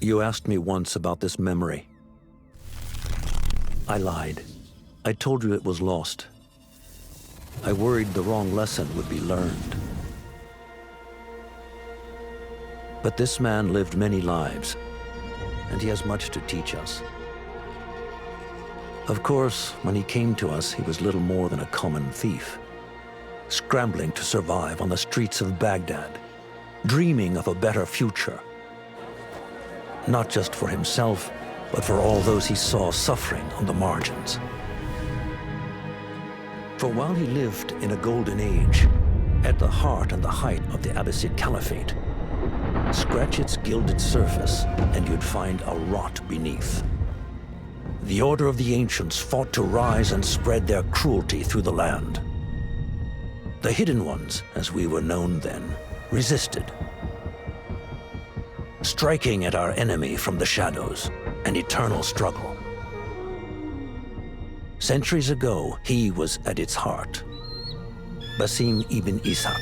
You asked me once about this memory. I lied. I told you it was lost. I worried the wrong lesson would be learned. But this man lived many lives, and he has much to teach us. Of course, when he came to us, he was little more than a common thief, scrambling to survive on the streets of Baghdad, dreaming of a better future. Not just for himself, but for all those he saw suffering on the margins. For while he lived in a golden age, at the heart and the height of the Abbasid Caliphate, scratch its gilded surface and you'd find a rot beneath. The Order of the Ancients fought to rise and spread their cruelty through the land. The Hidden Ones, as we were known then, resisted, striking at our enemy from the shadows, an eternal struggle. Centuries ago, he was at its heart. Basim ibn Ishaq.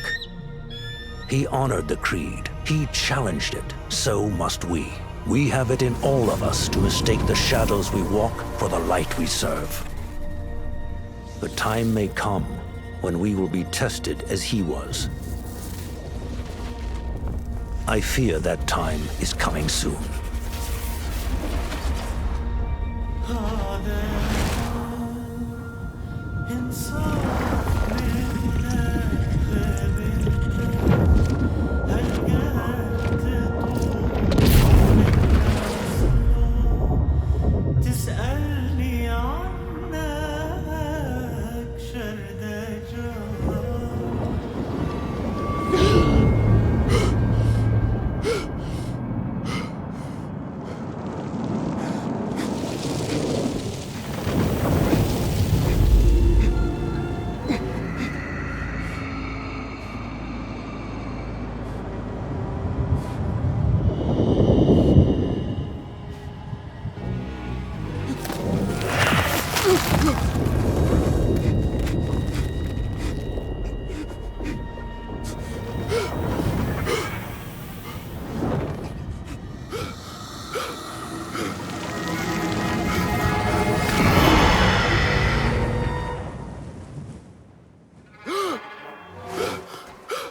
He honored the creed. He challenged it. So must we. We have it in all of us to mistake the shadows we walk for the light we serve. The time may come when we will be tested as he was. I fear that time is coming soon.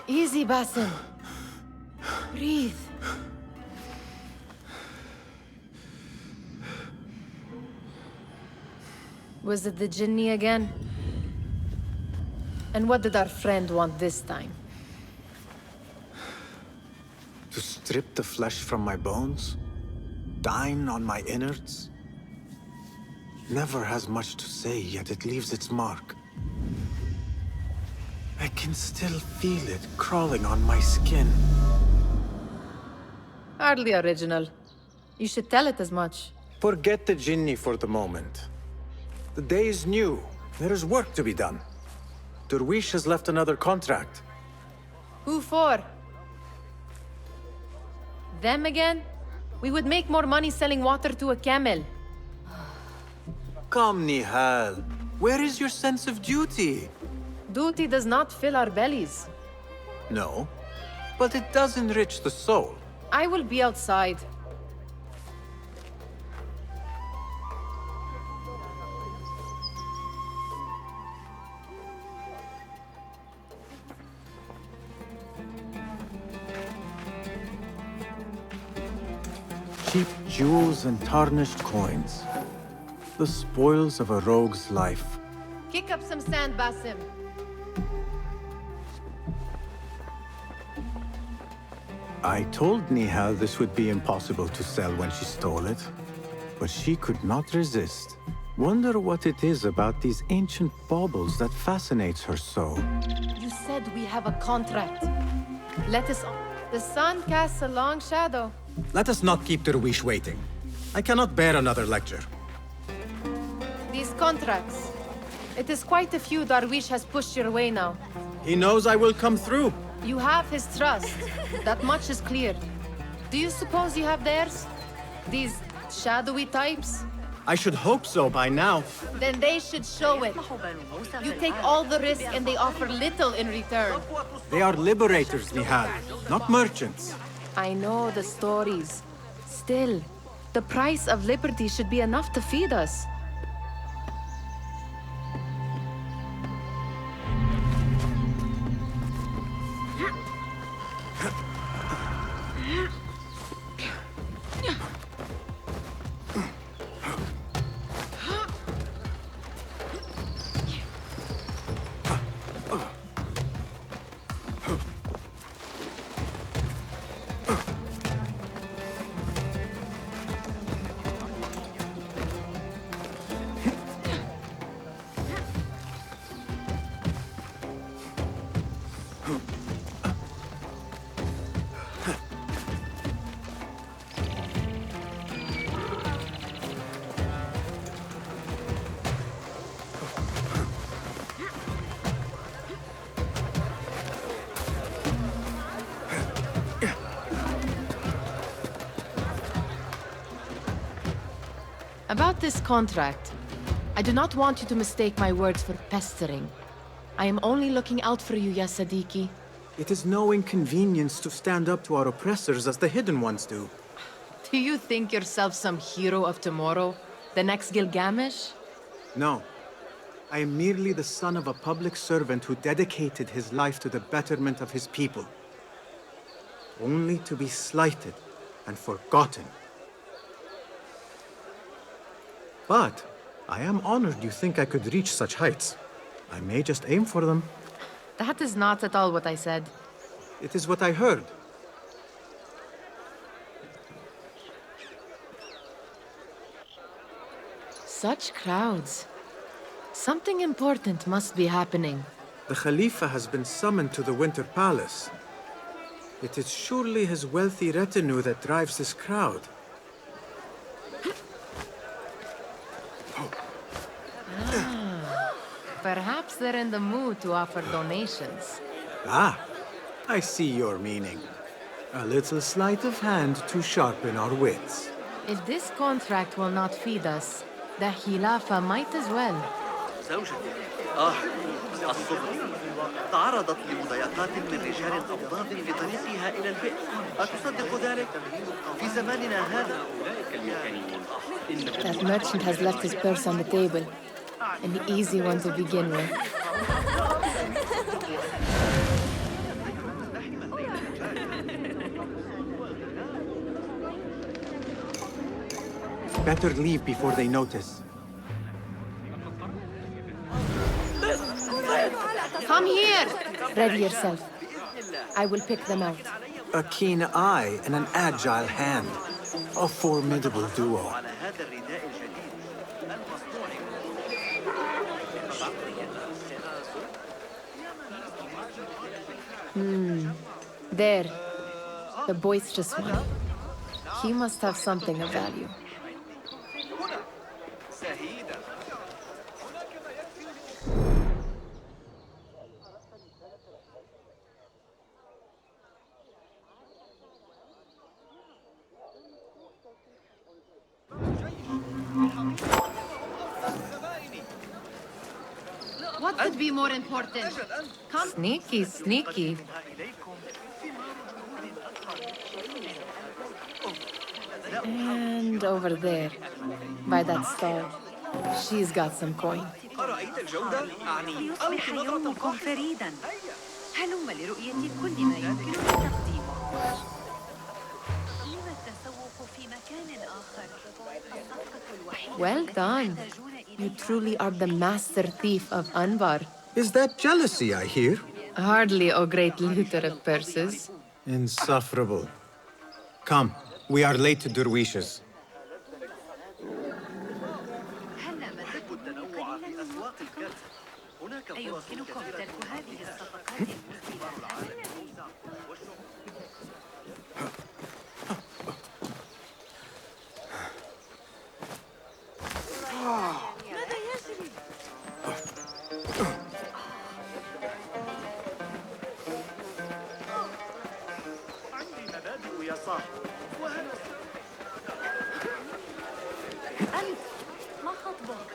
Easy, Basim. Breathe. Was it the Jinni again? And what did our friend want this time? To strip the flesh from my bones? Dine on my innards? Never has much to say, yet it leaves its mark. I can still feel it crawling on my skin. Hardly original. You should tell it as much. Forget the Jinni for the moment. The day is new. There is work to be done. Derwish has left another contract. Who for? Them again? We would make more money selling water to a camel. Come, Nihal. Where is your sense of duty? Duty does not fill our bellies. No, but it does enrich the soul. I will be outside. Cheap jewels and tarnished coins. The spoils of a rogue's life. Kick up some sand, Basim. I told Nihal this would be impossible to sell when she stole it, but she could not resist. Wonder what it is about these ancient baubles that fascinates her so. You said we have a contract. Let us on. The sun casts a long shadow. Let us not keep Derwish waiting. I cannot bear another lecture. These contracts. It is quite a few Darwish has pushed your way now. He knows I will come through. You have his trust. That much is clear. Do you suppose you have theirs? These shadowy types? I should hope so by now. Then they should show it. You take all the risk and they offer little in return. They are liberators, Nihal, not merchants. I know the stories. Still, the price of liberty should be enough to feed us. About this contract, I do not want you to mistake my words for pestering. I am only looking out for you, ya Sadiki. It is no inconvenience to stand up to our oppressors as the Hidden Ones do. Do you think yourself some hero of tomorrow? The next Gilgamesh? No. I am merely the son of a public servant who dedicated his life to the betterment of his people. Only to be slighted and forgotten. But I am honored you think I could reach such heights. I may just aim for them. That is not at all what I said. It is what I heard. Such crowds. Something important must be happening. The Khalifa has been summoned to the Winter Palace. It is surely his wealthy retinue that drives this crowd. Perhaps they're in the mood to offer donations. Ah, I see your meaning. A little sleight of hand to sharpen our wits. If this contract will not feed us, the Khilafah might as well. زوجتي الصبح تعرضت لمضايقات من رجال أبضاض في طريقها إلى البئر. أتصدق ذلك؟ في زماننا هذا That merchant has left his purse on the table. An easy one to begin with. Better leave before they notice. Come here! Ready yourself. I will pick them out. A keen eye and an agile hand. A formidable duo. There. The boisterous one. He must have something of value. What could be more important? Come. Sneaky, sneaky. And over there, by that stall, she's got some coin. أرأيت الجودة؟ أعني ليصبح يومكم فريدا. هلم لرؤية كل ما يمكن تقديمه. لم التسوق في مكان آخر؟ الصفقة الوحيدة Well done. You truly are the master thief of Anbar. Is that jealousy I hear? Hardly, O great looter of purses. Insufferable. Come, we are late to Derwishes. أيمكنكم ترك هذه الصفقات المزدوجة؟ ماذا يجري؟ عندي مبادئ يا صاحبي. أنت ما خطبك؟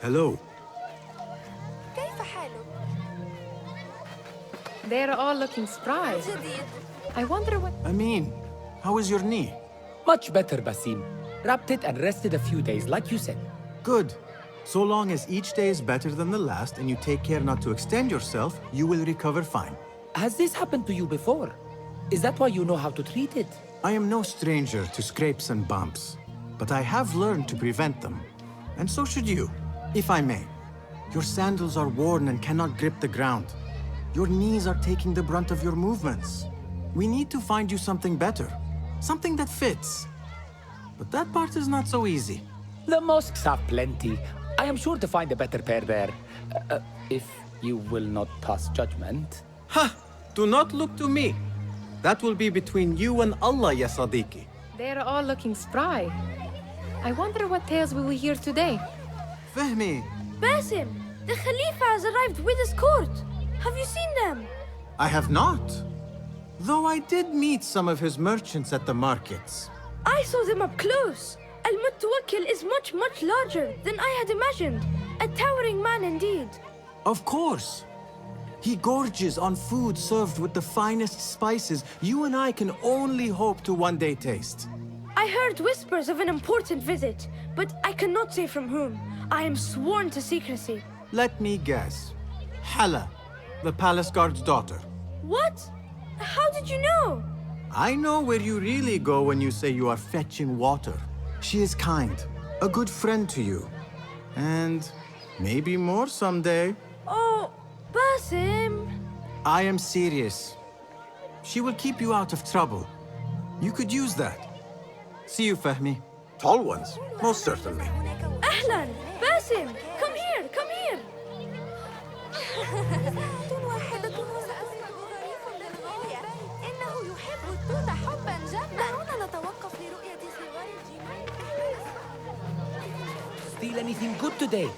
Hello. كيف حالك؟ They're all looking spry. جديد. I wonder what... Amin, how is your knee? Much better, Basim. Wrapped it and rested a few days, like you said. Good. So long as each day is better than the last and you take care not to extend yourself, you will recover fine. Has this happened to you before? Is that why you know how to treat it? I am no stranger to scrapes and bumps, but I have learned to prevent them. And so should you, if I may. Your sandals are worn and cannot grip the ground. Your knees are taking the brunt of your movements. We need to find you something better, something that fits. But that part is not so easy. The mosques have plenty. I am sure to find a better pair there. If you will not pass judgment. Ha! Do not look to me. That will be between you and Allah, ya Sadiqi. They're all looking spry. I wonder what tales we will hear today. Fahmi, Basim, the Khalifa has arrived with his court. Have you seen them? I have not. Though I did meet some of his merchants at the markets. I saw them up close. Al-Mutawakkil is much, much larger than I had imagined. A towering man indeed. Of course. He gorges on food served with the finest spices you and I can only hope to one day taste. I heard whispers of an important visit, but I cannot say from whom. I am sworn to secrecy. Let me guess. Hala, the palace guard's daughter. What? How did you know? I know where you really go when you say you are fetching water. She is kind, a good friend to you. And maybe more someday. Oh, Basim. I am serious. She will keep you out of trouble. You could use that. See you, Fahmi. Tall ones, most certainly. Ahlan, Basim, come here, come here. Steal anything good today?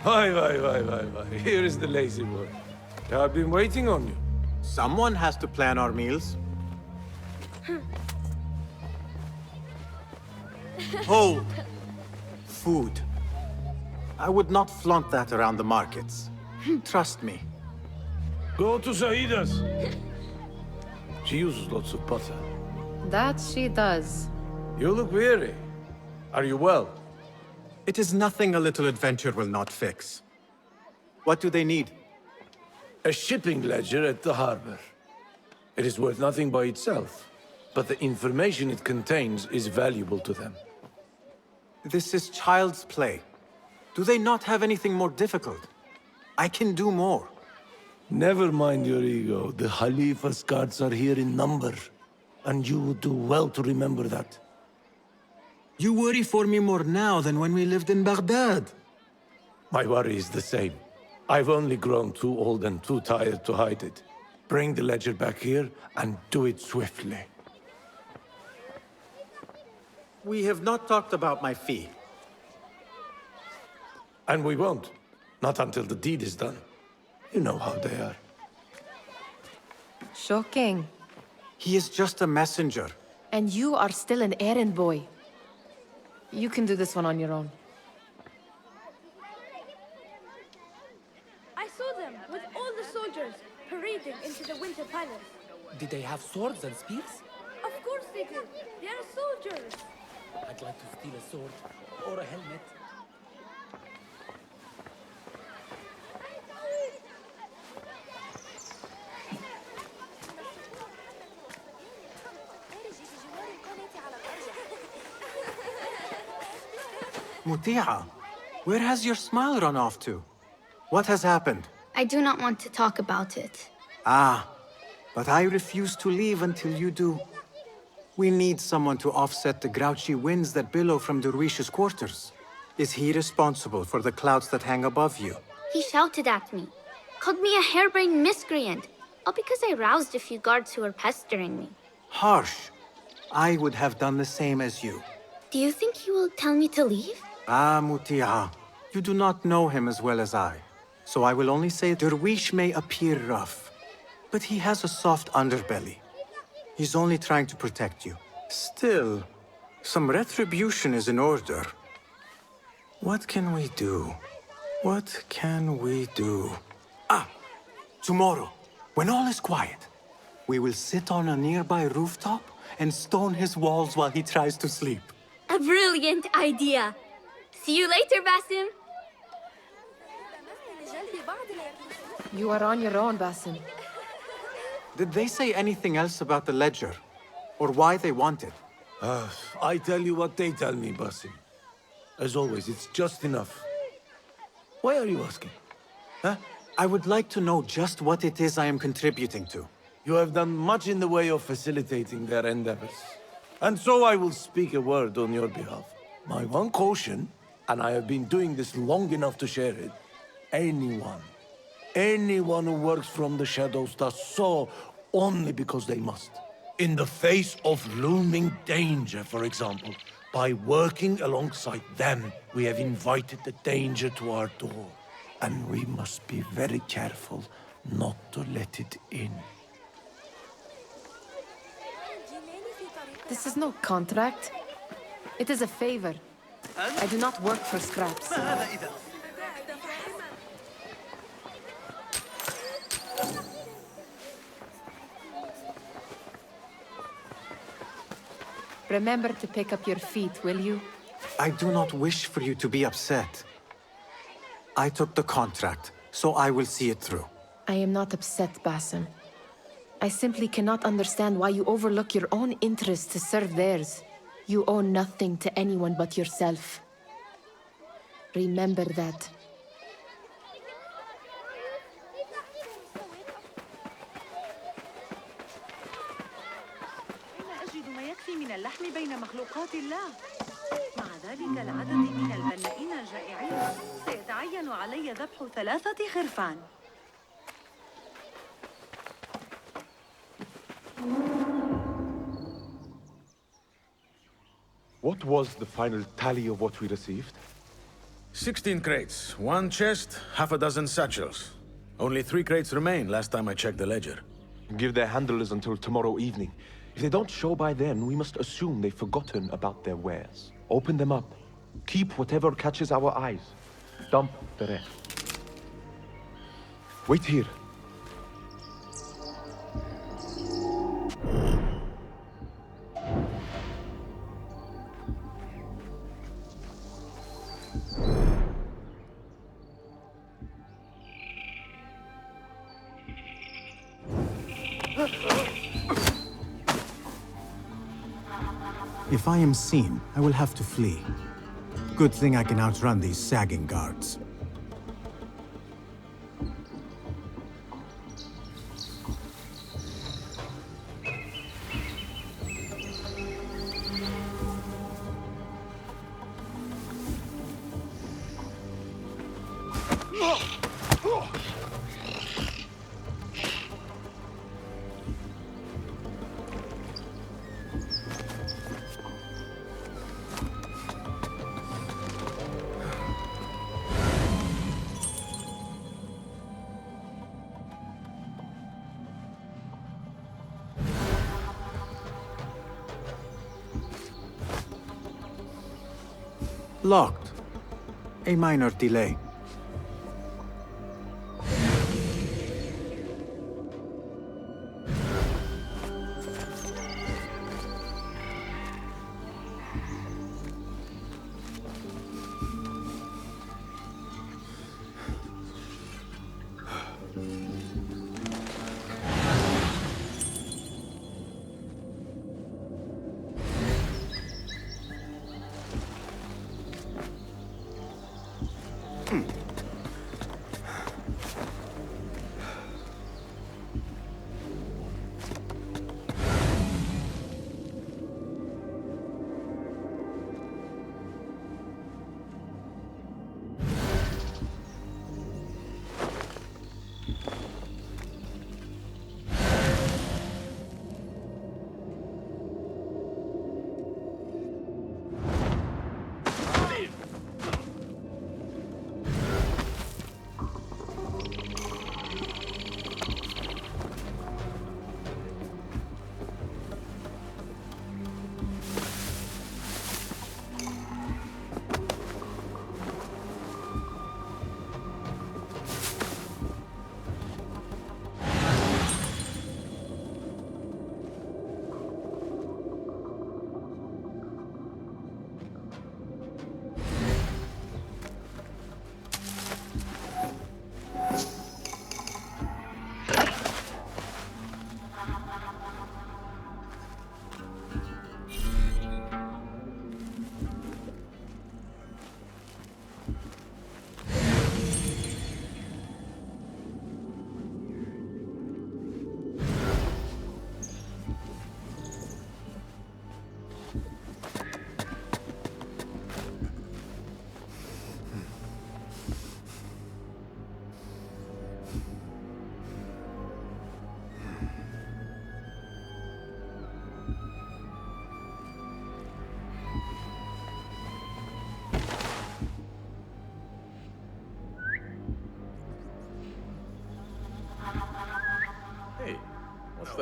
Hi. Here is the lazy boy. I've been waiting on you. Someone has to plan our meals. Hold. Food. I would not flaunt that around the markets. Trust me. Go to Saida's. She uses lots of butter. That she does. You look weary. Are you well? It is nothing a little adventure will not fix. What do they need? A shipping ledger at the harbor. It is worth nothing by itself, but the information it contains is valuable to them. This is child's play. Do they not have anything more difficult? I can do more. Never mind your ego. The Khalifa's guards are here in number, and you would do well to remember that. You worry for me more now than when we lived in Baghdad. My worry is the same. I've only grown too old and too tired to hide it. Bring the ledger back here, and do it swiftly. We have not talked about my fee. And we won't. Not until the deed is done. You know how they are. Shocking. He is just a messenger. And you are still an errand boy. You can do this one on your own. I saw them with all the soldiers parading into the Winter Palace. Did they have swords and spears? Of course they did. They are soldiers. I'd like to steal a sword or a helmet. Muti'a, where has your smile run off to? What has happened? I do not want to talk about it. Ah, but I refuse to leave until you do. We need someone to offset the grouchy winds that billow from Derwish's quarters. Is he responsible for the clouds that hang above you? He shouted at me, called me a harebrained miscreant, all because I roused a few guards who were pestering me. Harsh. I would have done the same as you. Do you think he will tell me to leave? Ah, Muti'a, you do not know him as well as I. So I will only say Derwish may appear rough, but he has a soft underbelly. He's only trying to protect you. Still, some retribution is in order. What can we do? What can we do? Ah! Tomorrow, when all is quiet, we will sit on a nearby rooftop and stone his walls while he tries to sleep. A brilliant idea. See you later, Basim. You are on your own, Basim. Did they say anything else about the ledger? Or why they want it? I tell you what they tell me, Basim. As always, it's just enough. Why are you asking? Huh? I would like to know just what it is I am contributing to. You have done much in the way of facilitating their endeavors. And so I will speak a word on your behalf. My one caution, and I have been doing this long enough to share it, anyone who works from the shadows does so only because they must. In the face of looming danger, for example, by working alongside them, we have invited the danger to our door. And we must be very careful not to let it in. This is no contract. It is a favor. I do not work for scraps. Remember to pick up your feet, will you? I do not wish for you to be upset. I took the contract, so I will see it through. I am not upset, Basim. I simply cannot understand why you overlook your own interests to serve theirs. You owe nothing to anyone but yourself. Remember that. أنا أجد ما يكفي من اللحم بين مخلوقات الله. مع ذلك العدد من البنائين الجائعين سيتعين علي ذبح 3 خرفان. What was the final tally of what we received? 16 crates, 1 chest, half a dozen satchels. Only 3 crates remain last time I checked the ledger. Give their handlers until tomorrow evening. If they don't show by then, we must assume they've forgotten about their wares. Open them up. Keep whatever catches our eyes. Dump the rest. Wait here. If I am seen, I will have to flee. Good thing I can outrun these sagging guards. Locked. A minor delay.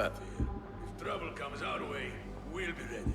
that to you. If trouble comes our way, we'll be ready.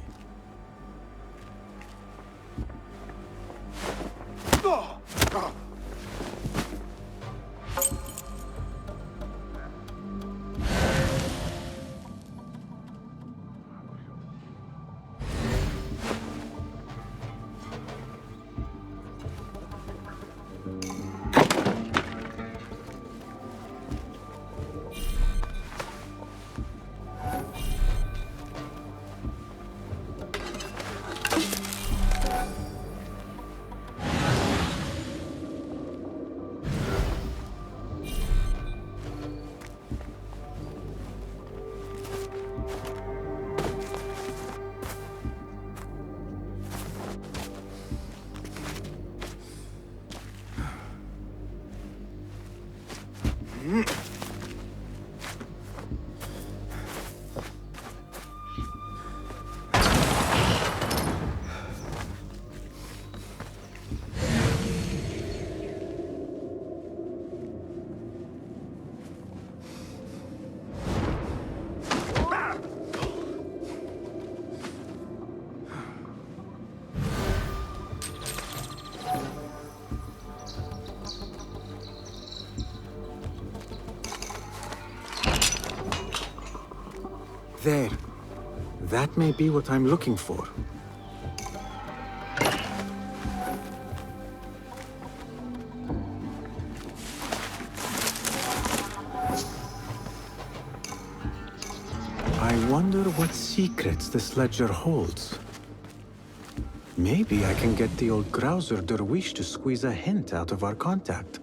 There. That may be what I'm looking for. I wonder what secrets this ledger holds. Maybe I can get the old grouser dervish to squeeze a hint out of our contact.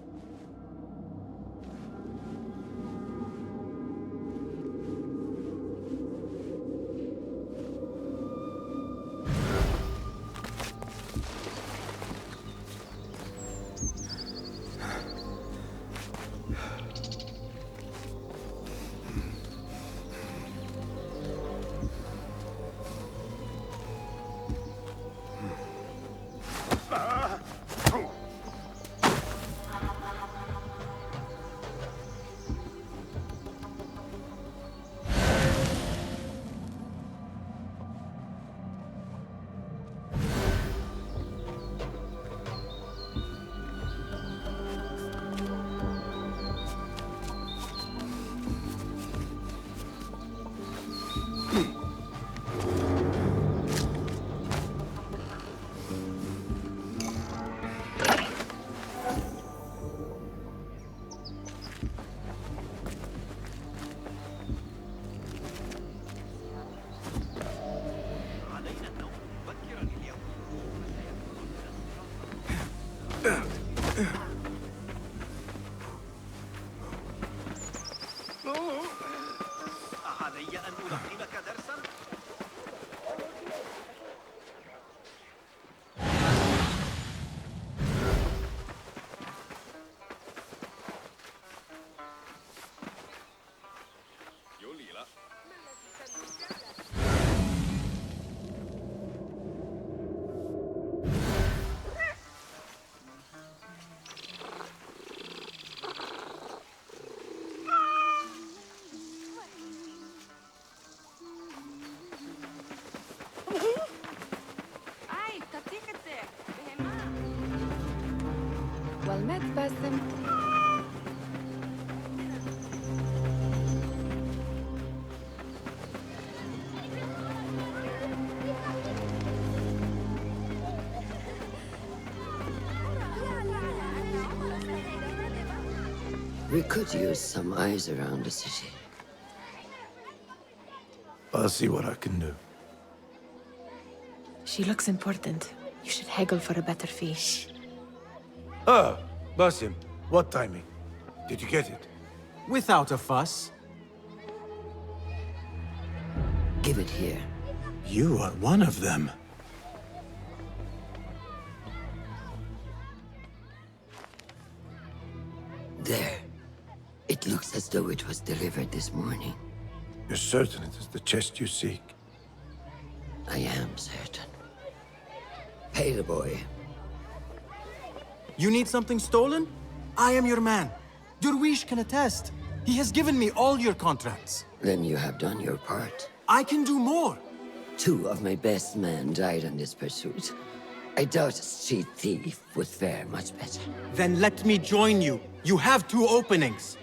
Well met, Basim. We could use some eyes around the city. I'll see what I can do. She looks important. You should haggle for a better fee. Ah, Basim, what timing? Did you get it? Without a fuss. Give it here. You are one of them. There. It looks as though it was delivered this morning. You're certain it is the chest you seek? I am certain. Pay the boy. You need something stolen? I am your man. Derwish can attest. He has given me all your contracts. Then you have done your part. I can do more! 2 of my best men died on this pursuit. I doubt a street thief would fare much better. Then let me join you. You have 2 openings.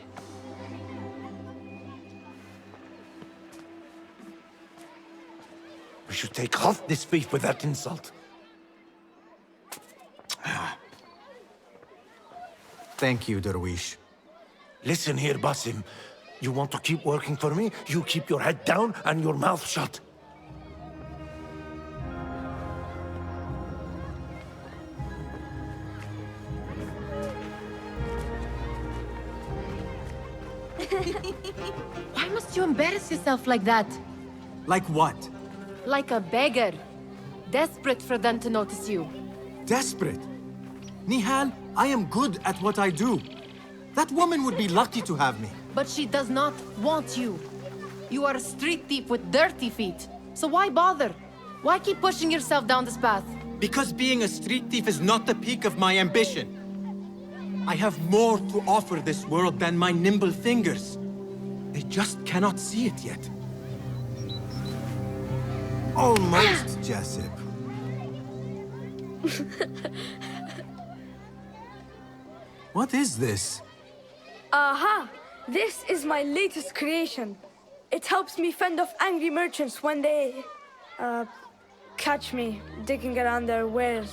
We should take half this beef with that insult. Thank you, Darwish. Listen here, Basim. You want to keep working for me? You keep your head down and your mouth shut. Why must you embarrass yourself like that? Like what? Like a beggar. Desperate for them to notice you. Desperate? Nihal, I am good at what I do. That woman would be lucky to have me. But she does not want you. You are a street thief with dirty feet. So why bother? Why keep pushing yourself down this path? Because being a street thief is not the peak of my ambition. I have more to offer this world than my nimble fingers. They just cannot see it yet. Almost, Jessup. What is this? Aha! This is my latest creation. It helps me fend off angry merchants when they... catch me digging around their wares.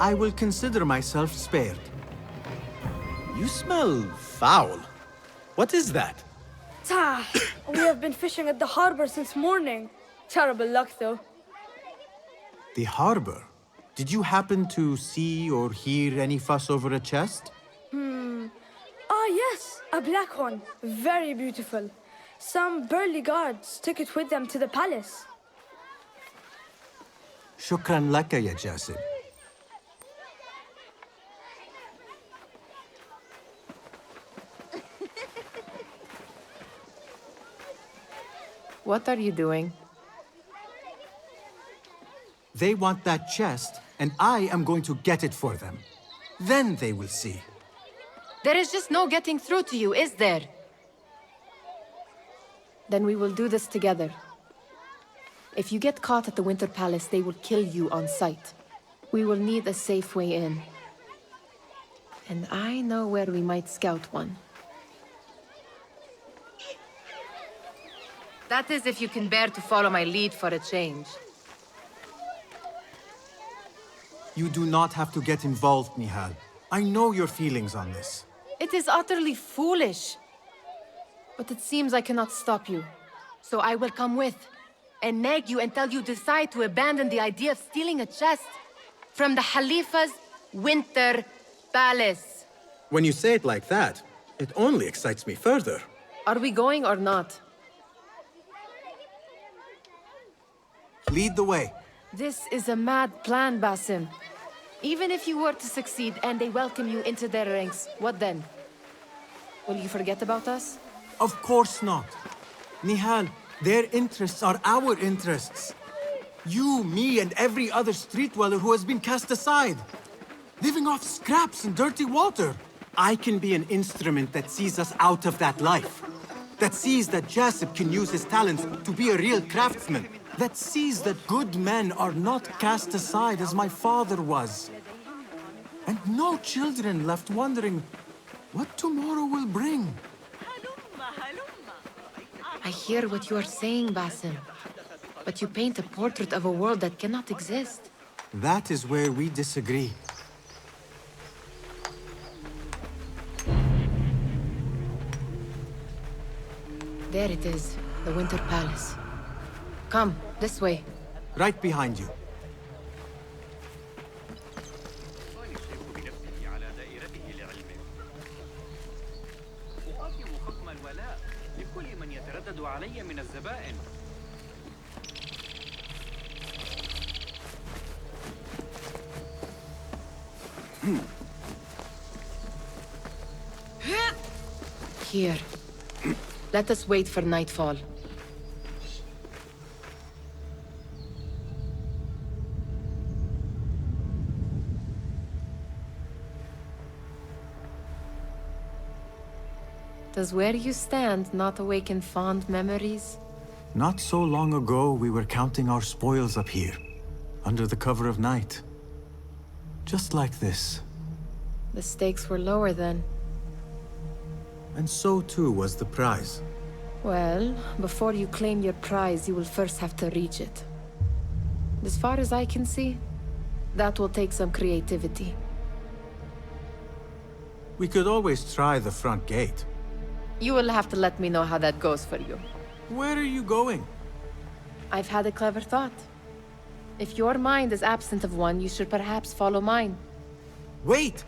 I will consider myself spared. You smell foul. What is that? We have been fishing at the harbor since morning. Terrible luck, though. The harbor? Did you happen to see or hear any fuss over a chest? Ah, yes, a black one. Very beautiful. Some burly guards took it with them to the palace. Shukran laka, ya Jasib. What are you doing? They want that chest, and I am going to get it for them. Then they will see. There is just no getting through to you, is there? Then we will do this together. If you get caught at the Winter Palace, they will kill you on sight. We will need a safe way in. And I know where we might scout one. That is if you can bear to follow my lead for a change. You do not have to get involved, Nihal. I know your feelings on this. It is utterly foolish. But it seems I cannot stop you. So I will come with, and nag you until you decide to abandon the idea of stealing a chest from the Khalifa's Winter Palace. When you say it like that, it only excites me further. Are we going or not? Lead the way. This is a mad plan, Basim. Even if you were to succeed and they welcome you into their ranks, what then? Will you forget about us? Of course not. Nihal, their interests are our interests. You, me, and every other street dweller who has been cast aside. Living off scraps and dirty water. I can be an instrument that sees us out of that life. That sees that Jasip can use his talents to be a real craftsman. That sees that good men are not cast aside as my father was. And no children left wondering what tomorrow will bring. I hear what you are saying, Basim. But you paint a portrait of a world that cannot exist. That is where we disagree. There it is, the Winter Palace. Come, this way. Right behind you. Here. Let us wait for nightfall. Does where you stand not awaken fond memories? Not so long ago, we were counting our spoils up here, under the cover of night. Just like this. The stakes were lower then. And so too was the prize. Well, before you claim your prize, you will first have to reach it. As far as I can see, that will take some creativity. We could always try the front gate. You will have to let me know how that goes for you. Where are you going? I've had a clever thought. If your mind is absent of one, you should perhaps follow mine. Wait!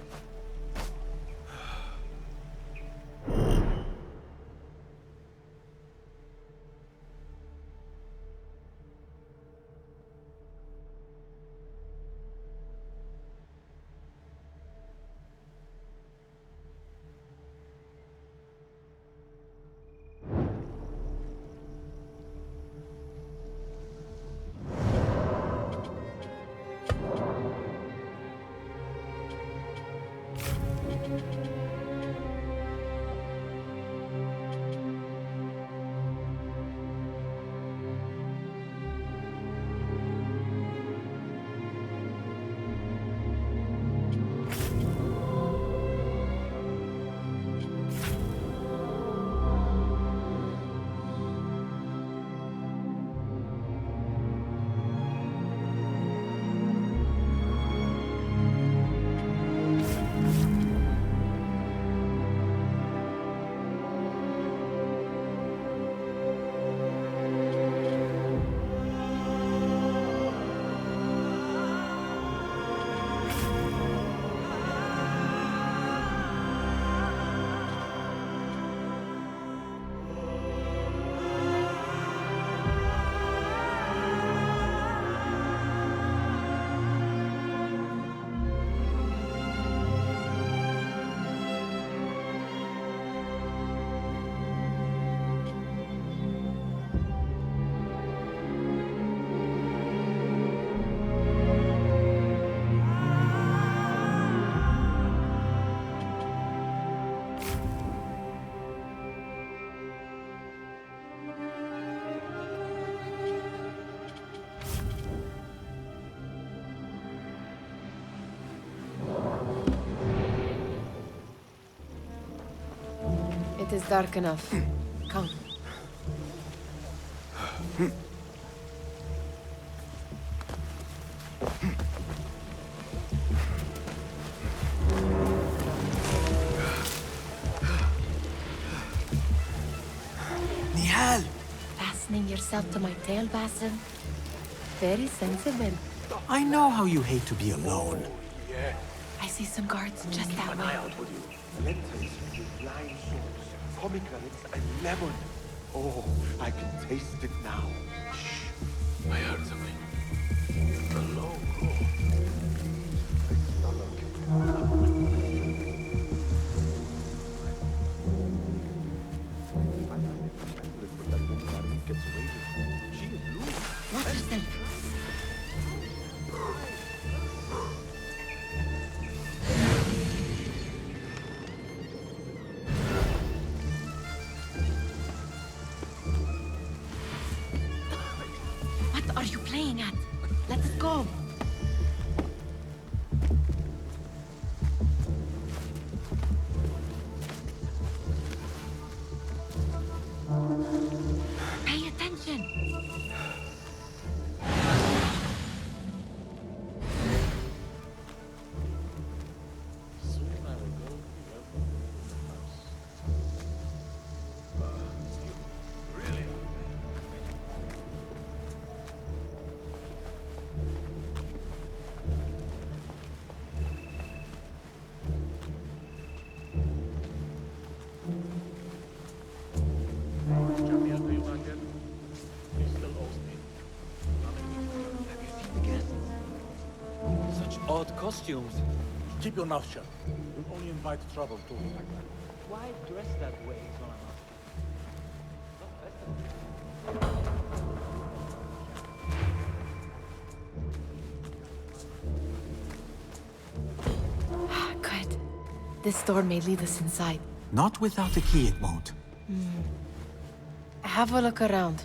It is dark enough. Come. Nihal! Fastening yourself to my tail, Basim? Very sensible. I know how you hate to be alone. I see some guards just that way. Lentils with flying swords, pomegranates and lemon. Oh, I can taste it now. Shh. I heard something. A low roar. Watch yourself. What are you playing at? Let us go. Pay attention. Odd costumes. Keep your mouth shut. You'll only invite trouble too. Why dress that way, Good. This door may lead us inside. Not without a key, it won't. Have a look around.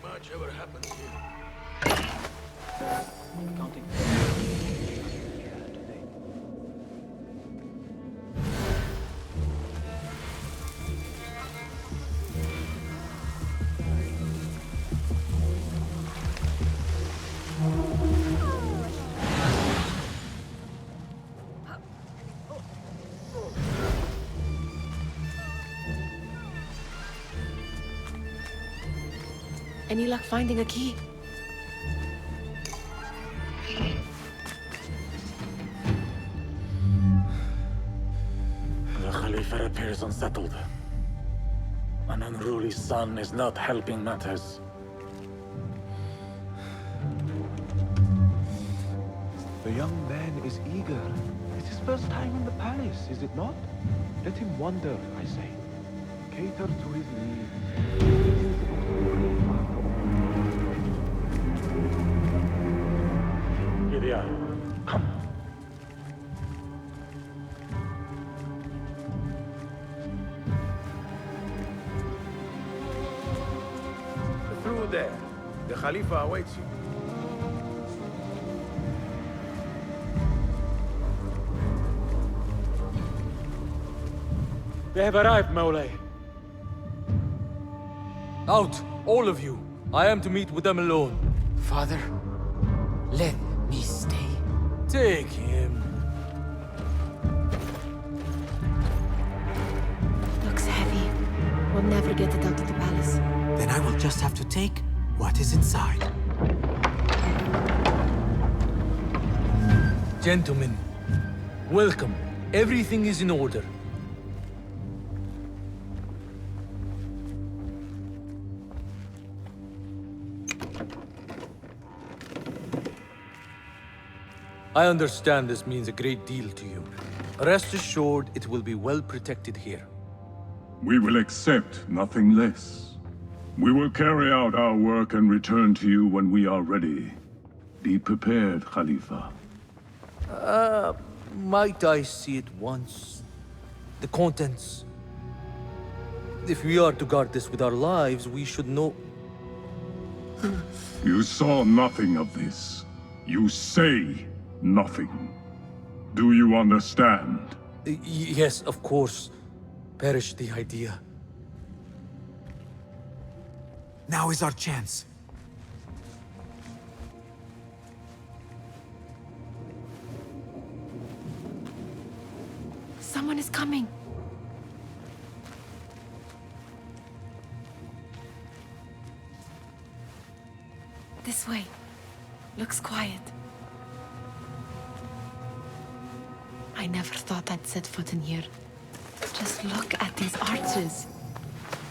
Much ever happens here. Counting. Any luck finding a key? The Khalifa appears unsettled. An unruly son is not helping matters. The young man is eager. It's his first time in the palace, is it not? Let him wander, I say. Cater to his needs. Lydia, come. Through there. The Khalifa awaits you. They have arrived, Mawlay. Out, all of you. I am to meet with them alone. Father, let me stay. Take him. Looks heavy. We'll never get it out of the palace. Then I will just have to take what is inside. Gentlemen, welcome. Everything is in order. I understand this means a great deal to you. Rest assured, it will be well protected here. We will accept nothing less. We will carry out our work and return to you when we are ready. Be prepared, Khalifa. Might I see it once? The contents. If we are to guard this with our lives, we should know... You saw nothing of this. You say nothing. Do you understand? Yes, of course. Perish the idea. Now is our chance. Someone is coming. This way. Looks quiet. I never thought I'd set foot in here. Just look at these arches.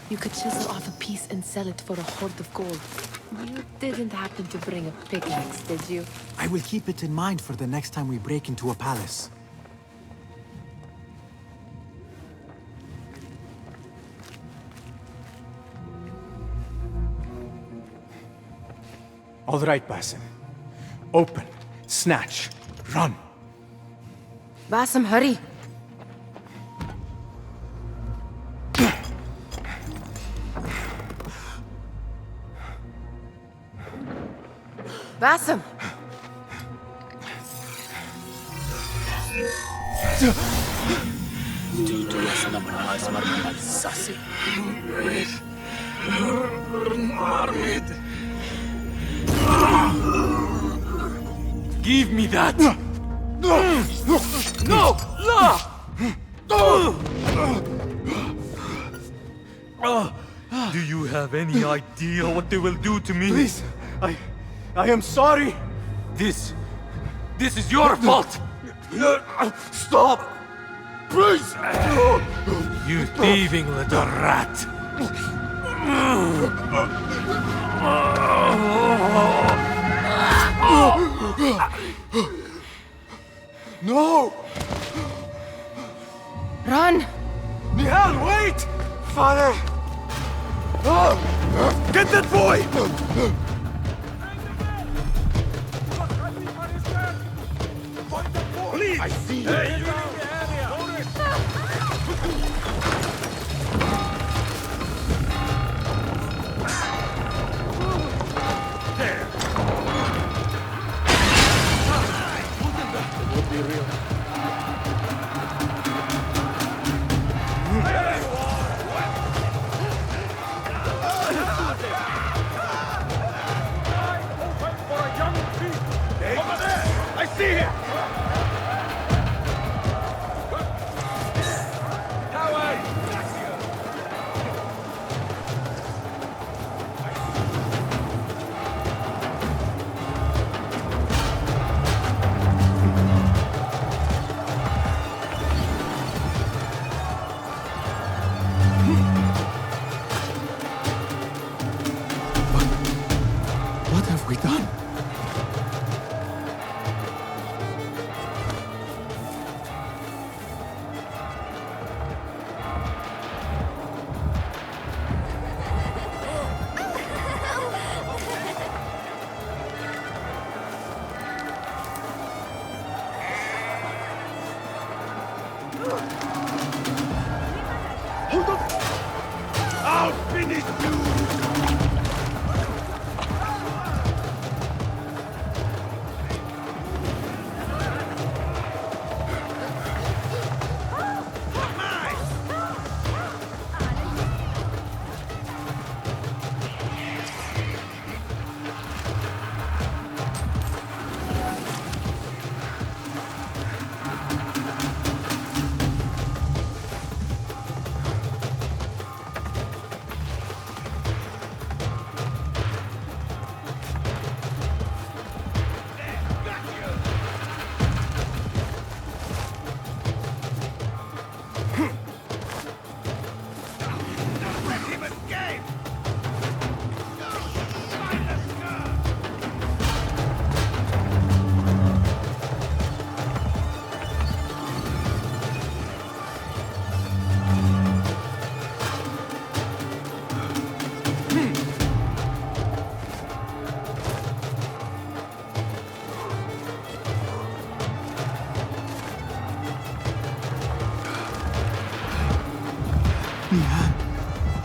You could chisel off a piece and sell it for a hoard of gold. You didn't happen to bring a pickaxe, did you? I will keep it in mind for the next time we break into a palace. All right, Basim. Open, snatch, run. Basim, hurry. Basim! Give me that! No! Do you have any idea what they will do to me? Please, I am sorry. This is your fault! Stop! Please! You thieving little rat! No! Run! Nihal, wait! Father! Get that boy! Please! I see you! I see him! What have we done? Hold on! I'll finish you!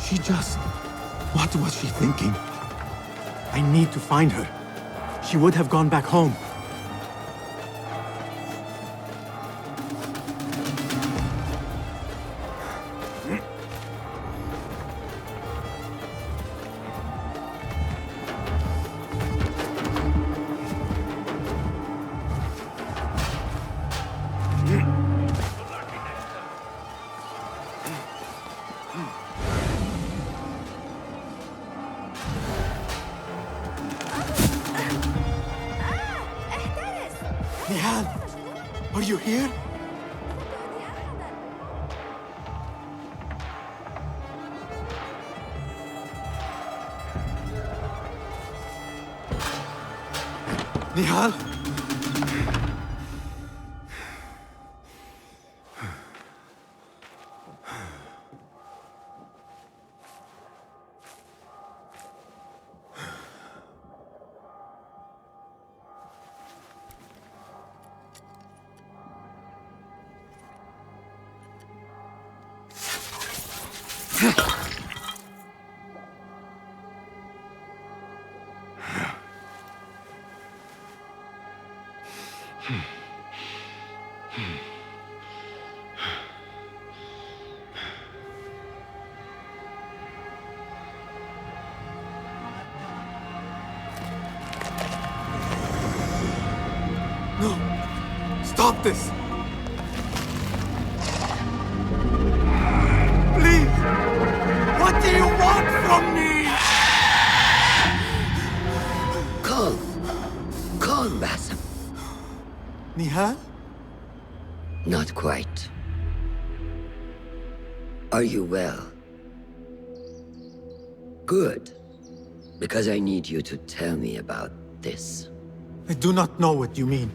She just... What was she thinking? I need to find her. She would have gone back home. Nihal, are you here? Nihal? Stop this! Please! What do you want from me? Calm. Calm, Basim. Nihal? Not quite. Are you well? Good. Because I need you to tell me about this. I do not know what you mean.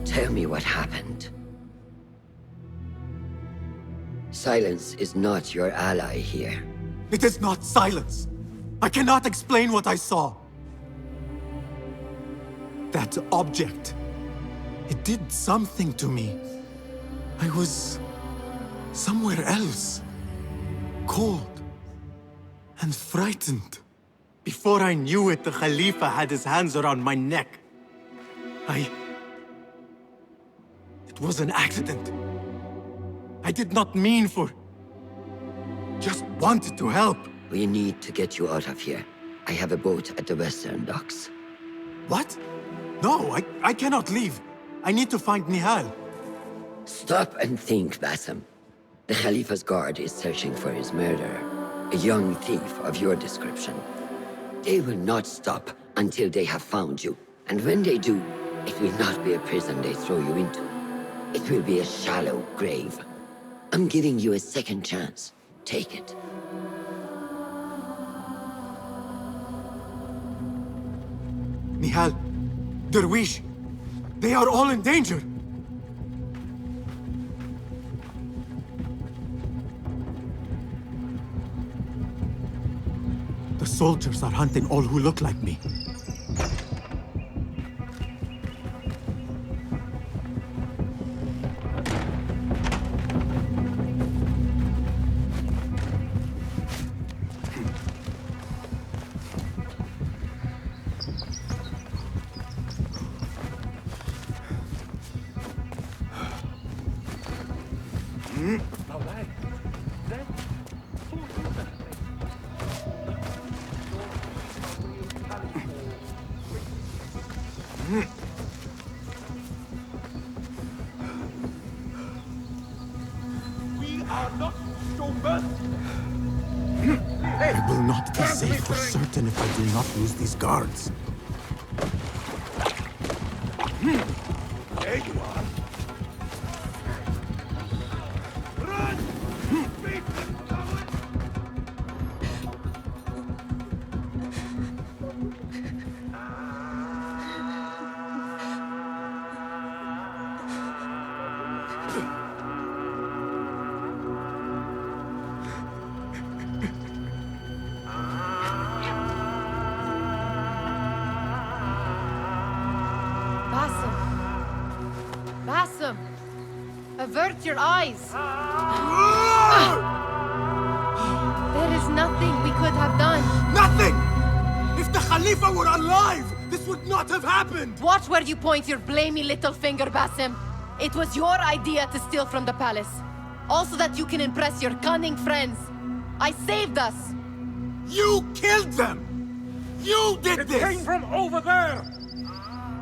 Tell me what happened. Silence is not your ally here. It is not silence. I cannot explain what I saw. That object. It did something to me. I was somewhere else. Cold and frightened. Before I knew it, the Khalifa had his hands around my neck. It was an accident. I did not mean for... Just wanted to help. We need to get you out of here. I have a boat at the western docks. What? No, I cannot leave. I need to find Nihal. Stop and think, Basim. The Khalifa's guard is searching for his murderer, a young thief of your description. They will not stop until they have found you. And when they do, it will not be a prison they throw you into. It will be a shallow grave. I'm giving you a second chance. Take it. Nihal, Derwish, they are all in danger. The soldiers are hunting all who look like me. I will not be safe for certain if I do not lose these guards. There you are. Run! Beat them, coward! Basim! Avert your eyes! There is nothing we could have done. Nothing! If the Khalifa were alive, this would not have happened! Watch where you point your blamey little finger, Basim. It was your idea to steal from the palace. Also that you can impress your cunning friends. I saved us! You killed them! You did this! It came from over there!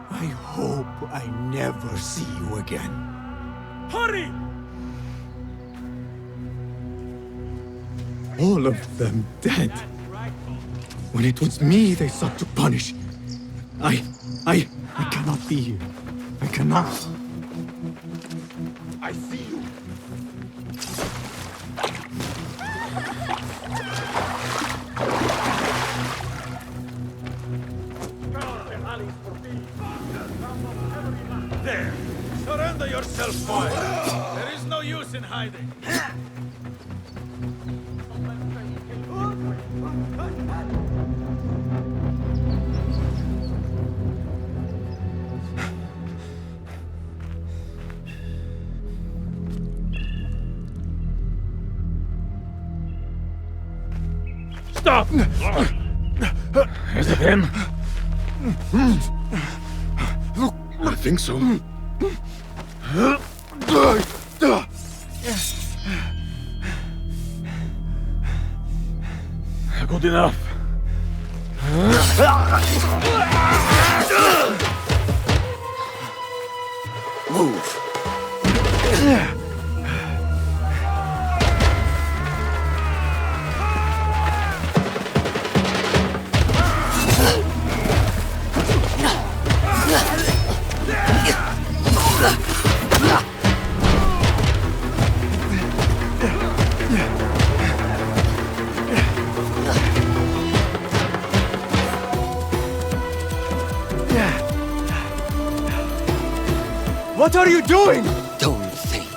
I hope I never see you again. Hurry! All of them dead. When it was me they sought to punish. I cannot be here. I cannot. I see you. There! Surrender yourself, boy! There is no use in hiding. Stop! Is it him? I think so. Good enough. Move. What are you doing? Don't think.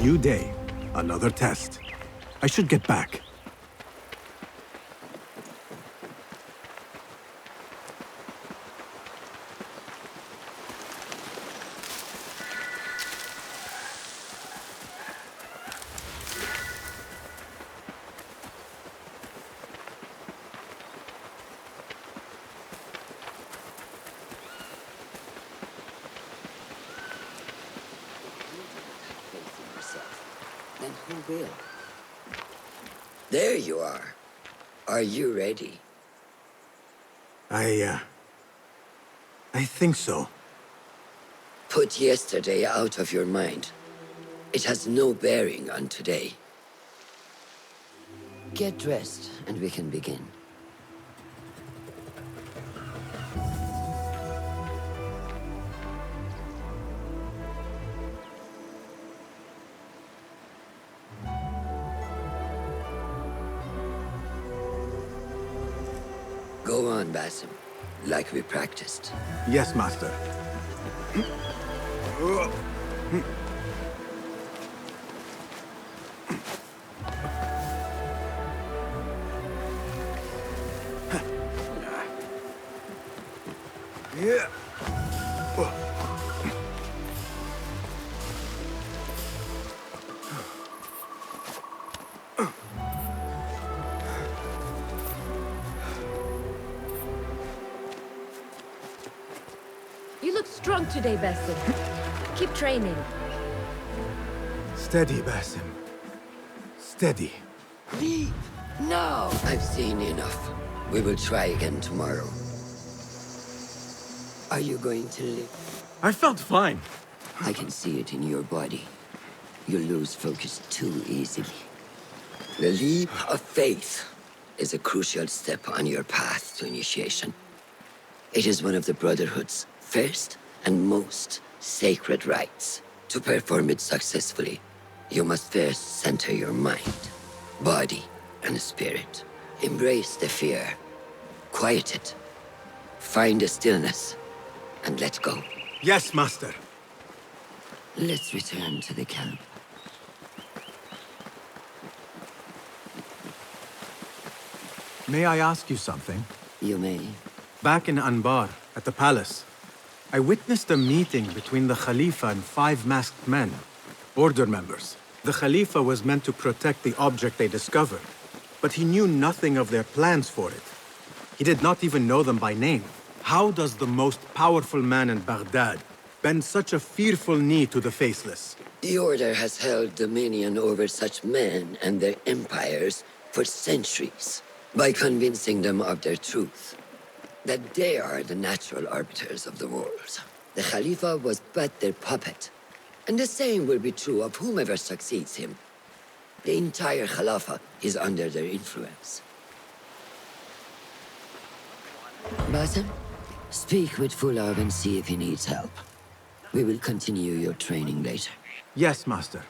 New day, another test. I should get back. Then who will? There you are. Are you ready? I think so. Put yesterday out of your mind. It has no bearing on today. Get dressed, and we can begin. Go on, Basim, like we practiced. Yes, Master. Yeah. You look strong today, Basim. Keep training. Steady, Basim. Steady. Leave! No! I've seen enough. We will try again tomorrow. Are you going to live? I felt fine. I can see it in your body. You lose focus too easily. The leap of faith is a crucial step on your path to initiation. It is one of the Brotherhood's first and most sacred rites. To perform it successfully, you must first center your mind, body, and spirit. Embrace the fear. Quiet it. Find a stillness, and let go. Yes, Master. Let's return to the camp. May I ask you something? You may. Back in Anbar, at the palace, I witnessed a meeting between the Khalifa and 5 masked men, order members. The Khalifa was meant to protect the object they discovered, but he knew nothing of their plans for it. He did not even know them by name. How does the most powerful man in Baghdad bend such a fearful knee to the faceless? The Order has held dominion over such men and their empires for centuries by convincing them of their truth, that they are the natural arbiters of the world. The Khalifa was but their puppet, and the same will be true of whomever succeeds him. The entire Khalifa is under their influence. Basim, speak with Fulab and see if he needs help. We will continue your training later. Yes, Master.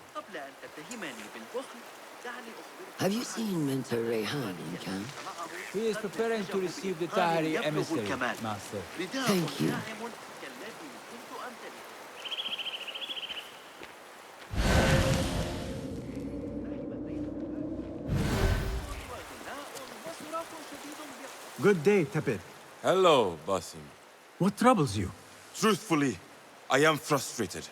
Have you seen Mentor Rayhan in camp? He is preparing to receive the Tahiri emissary, Master. Thank you. Good day, Tepid. Hello, Basim. What troubles you? Truthfully, I am frustrated.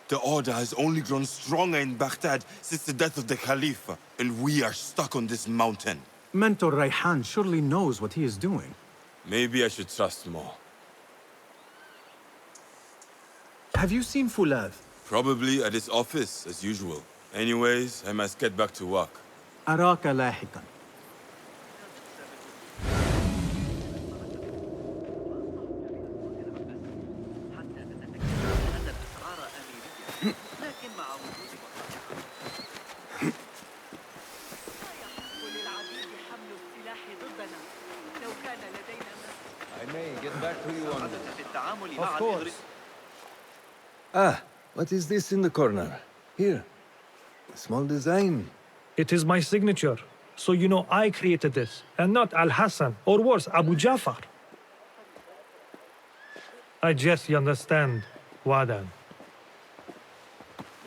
The Order has only grown stronger in Baghdad since the death of the Khalifa, and we are stuck on this mountain. Mentor Rayhan surely knows what he is doing. Maybe I should trust more. Have you seen Fulad? Probably at his office, as usual. Anyways, I must get back to work. أراك لاحقا. I may get back to you on this. Of course. Ah, what is this in the corner? Here. A small design. It is my signature. So you know I created this, and not Al-Hassan, or worse, Abu Jafar. I just understand, Wadan.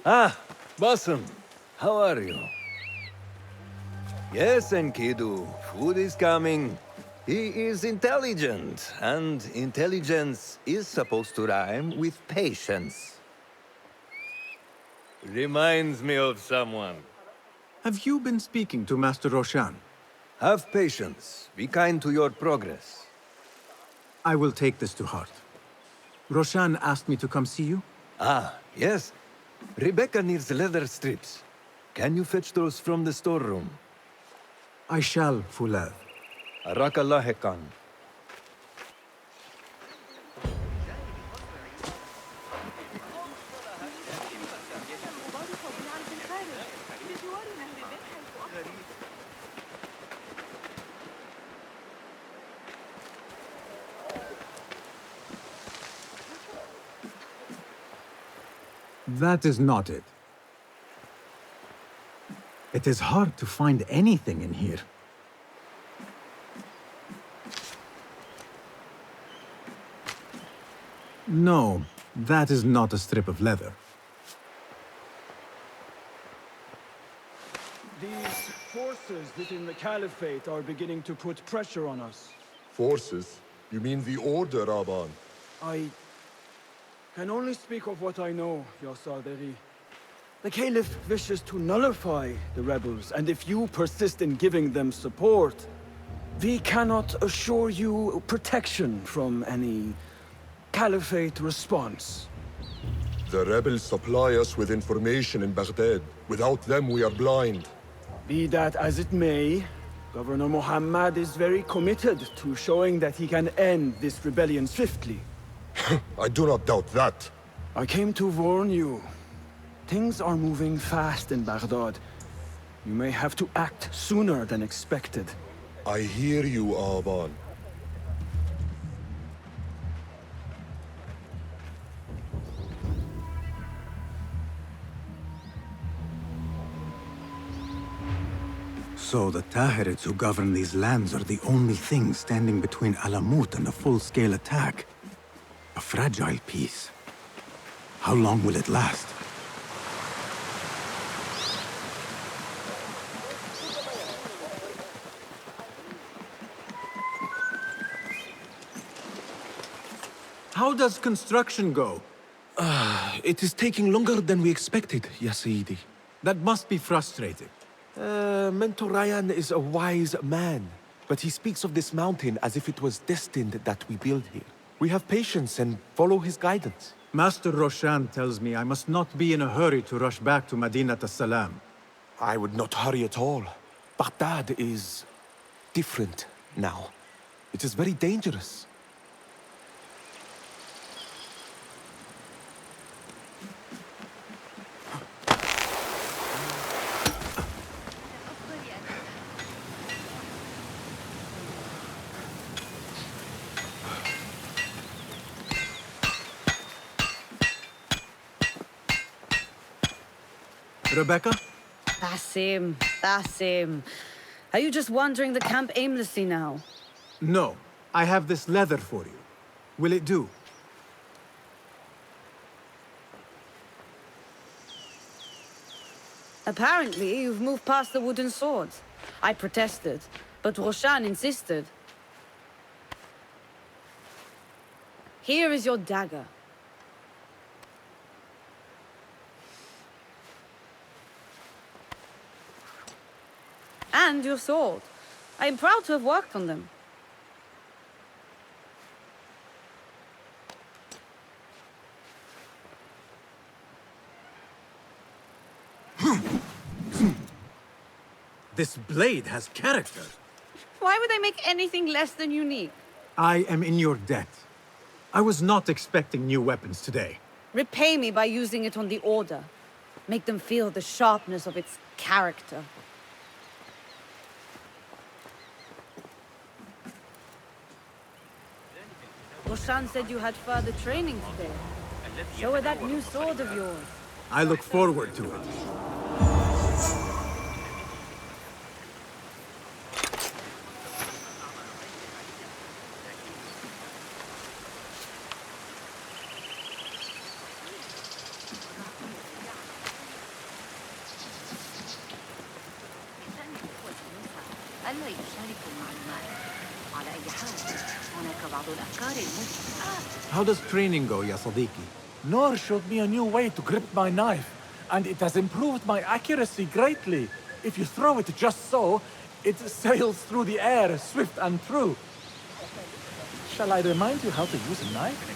Ah, Basim. How are you? Yes, Enkidu. Food is coming. He is intelligent, and intelligence is supposed to rhyme with patience. Reminds me of someone. Have you been speaking to Master Roshan? Have patience. Be kind to your progress. I will take this to heart. Roshan asked me to come see you? Ah, yes. Rebecca needs leather strips. Can you fetch those from the storeroom? I shall, Fulad. Arakallah Khan. That is not it. It is hard to find anything in here. No, that is not a strip of leather. These forces within the Caliphate are beginning to put pressure on us. Forces? You mean the Order, Aban? I can only speak of what I know, Ya Saderi. The Caliph wishes to nullify the rebels, and if you persist in giving them support, we cannot assure you protection from any Caliphate response. The rebels supply us with information in Baghdad. Without them, we are blind. Be that as it may, Governor Muhammad is very committed to showing that he can end this rebellion swiftly. I do not doubt that. I came to warn you. Things are moving fast in Baghdad. You may have to act sooner than expected. I hear you, Aban. So the Tahirids who govern these lands are the only thing standing between Alamut and a full-scale attack. A fragile peace. How long will it last? How does construction go? It is taking longer than we expected, Ya Sayyidi. That must be frustrating. Mentor Ryan is a wise man. But he speaks of this mountain as if it was destined that we build here. We have patience and follow his guidance. Master Roshan tells me I must not be in a hurry to rush back to Madinat as-Salam. I would not hurry at all. Baghdad is different now. It is very dangerous. Rebecca? Basim, Basim. Are you just wandering the camp aimlessly now? No. I have this leather for you. Will it do? Apparently, you've moved past the wooden swords. I protested, but Roshan insisted. Here is your dagger. And your sword. I am proud to have worked on them. This blade has character. Why would I make anything less than unique? I am in your debt. I was not expecting new weapons today. Repay me by using it on the Order. Make them feel the sharpness of its character. Roshan said you had further training today. Show her that new sword of yours. I look forward to it. How does training go, ya Sadiqi? Noor showed me a new way to grip my knife, and it has improved my accuracy greatly. If you throw it just so, it sails through the air, swift and true. Shall I remind you how to use a knife?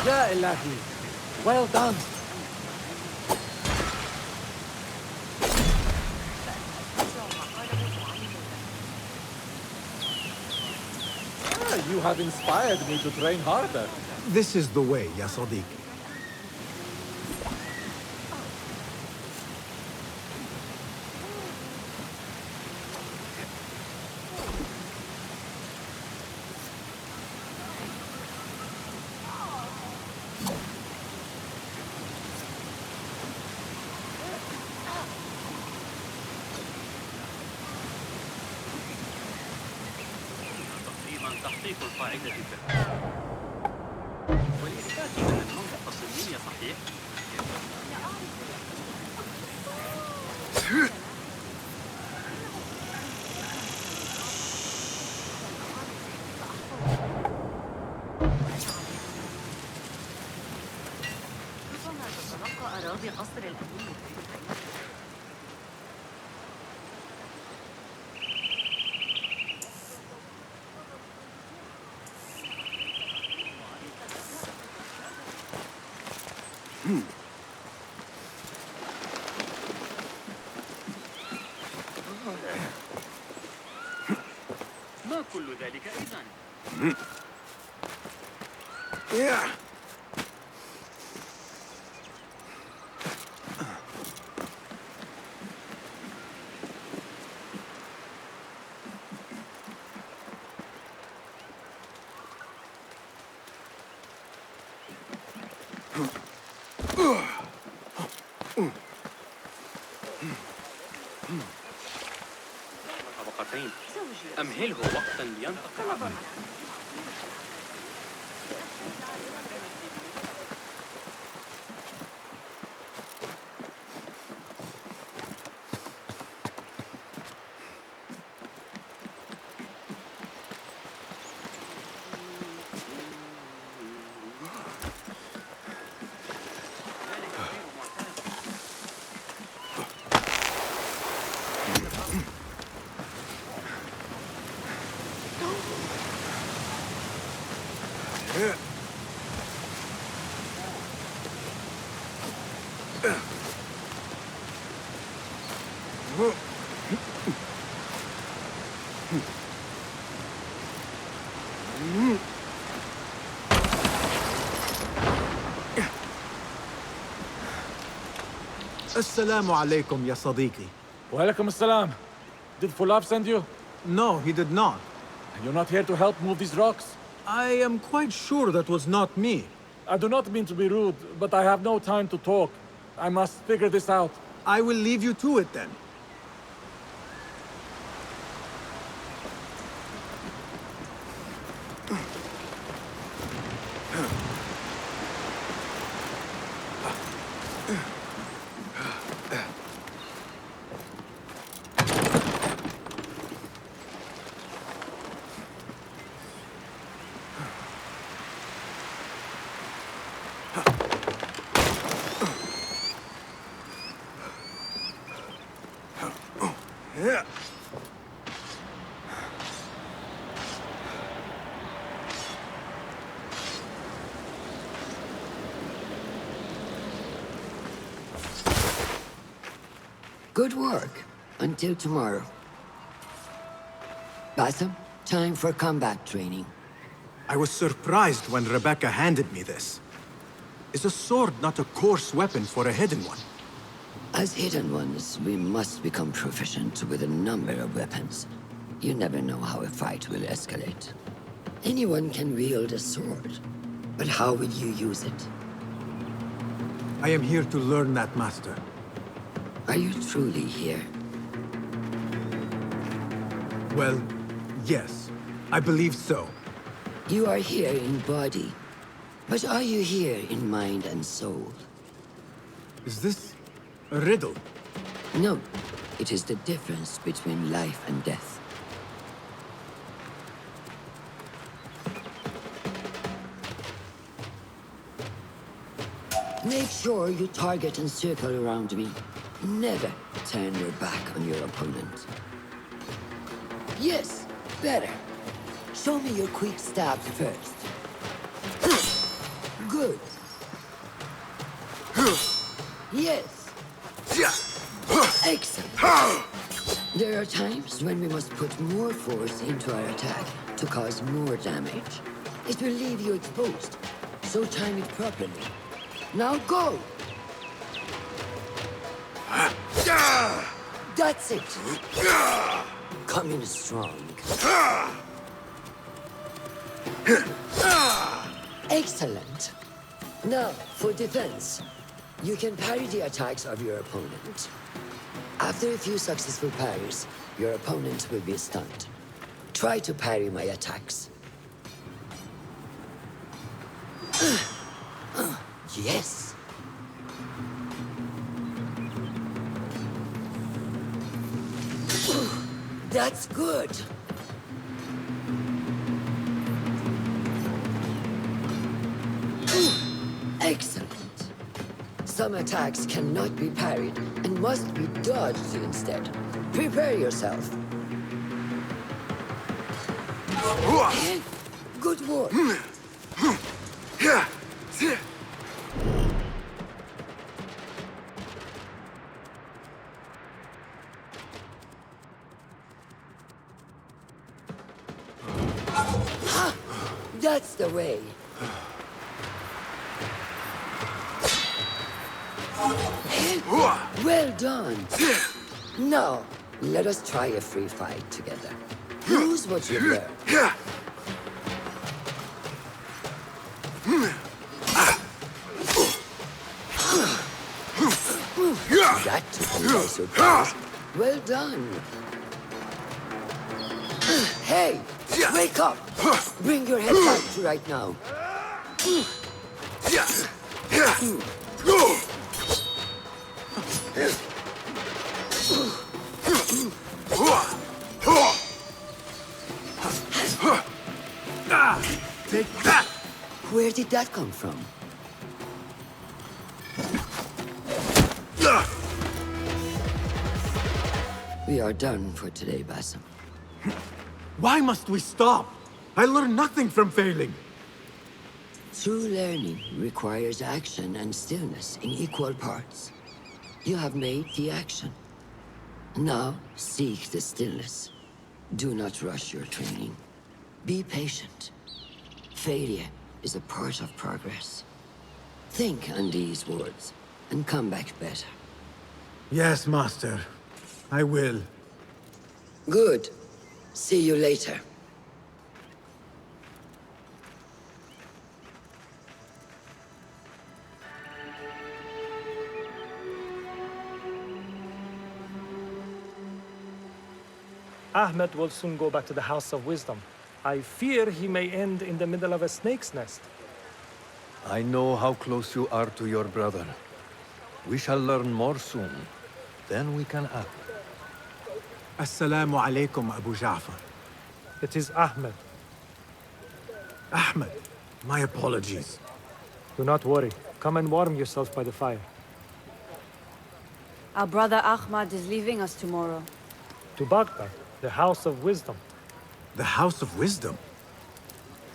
Ya Ilahi, well done. You have inspired me to train harder. This is the way, ya Sadiqi. تحقيق القاعدة ولإثبات أن المنطقة السلمية صحيح؟ ربما تتلقى أراضي قصر الأمير. ما كل ذلك إذن؟ طبقتين أمهله وقتا لينتقل. Assalamu alaikum, ya Sadiqi. Walaikum assalam. Did Fulaf send you? No, he did not. And you're not here to help move these rocks? I am quite sure that was not me. I do not mean to be rude, but I have no time to talk. I must figure this out. I will leave you to it then. Good work. Until tomorrow. Bassam, time for combat training. I was surprised when Rebecca handed me this. Is a sword not a coarse weapon for a hidden one? As hidden ones, we must become proficient with a number of weapons. You never know how a fight will escalate. Anyone can wield a sword, but how will you use it? I am here to learn that, Master. Are you truly here? Well, yes. I believe so. You are here in body, but are you here in mind and soul? Is this a riddle? No. It is the difference between life and death. Make sure you target and circle around me. Never turn your back on your opponent. Yes, better. Show me your quick stabs first. Good. Yes. Excellent. There are times when we must put more force into our attack to cause more damage. It will leave you exposed, so time it properly. Now go! That's it! Come in strong. Excellent. Now, for defense. You can parry the attacks of your opponent. After a few successful parries, your opponent will be stunned. Try to parry my attacks. Yes. That's good. Excellent. Some attacks cannot be parried and must be dodged instead. Prepare yourself. Good work. That's the way. Well done. Now, let us try a free fight together. Use what you've learned. That took me by surprise. Well done. Hey, wake up! Bring your head back to right now. Take that! Where did that come from? We are done for today, Bassam. Why must we stop? I learned nothing from failing. True learning requires action and stillness in equal parts. You have made the action. Now, seek the stillness. Do not rush your training. Be patient. Failure is a part of progress. Think on these words, and come back better. Yes, Master. I will. Good. See you later. Ahmed will soon go back to the House of Wisdom. I fear he may end in the middle of a snake's nest. I know how close you are to your brother. We shall learn more soon. Then we can act. Assalamu alaikum, Abu Ja'far. It is Ahmed. Ahmed, my apologies. Do not worry. Come and warm yourself by the fire. Our brother Ahmad is leaving us tomorrow. To Baghdad, the House of Wisdom. The House of Wisdom?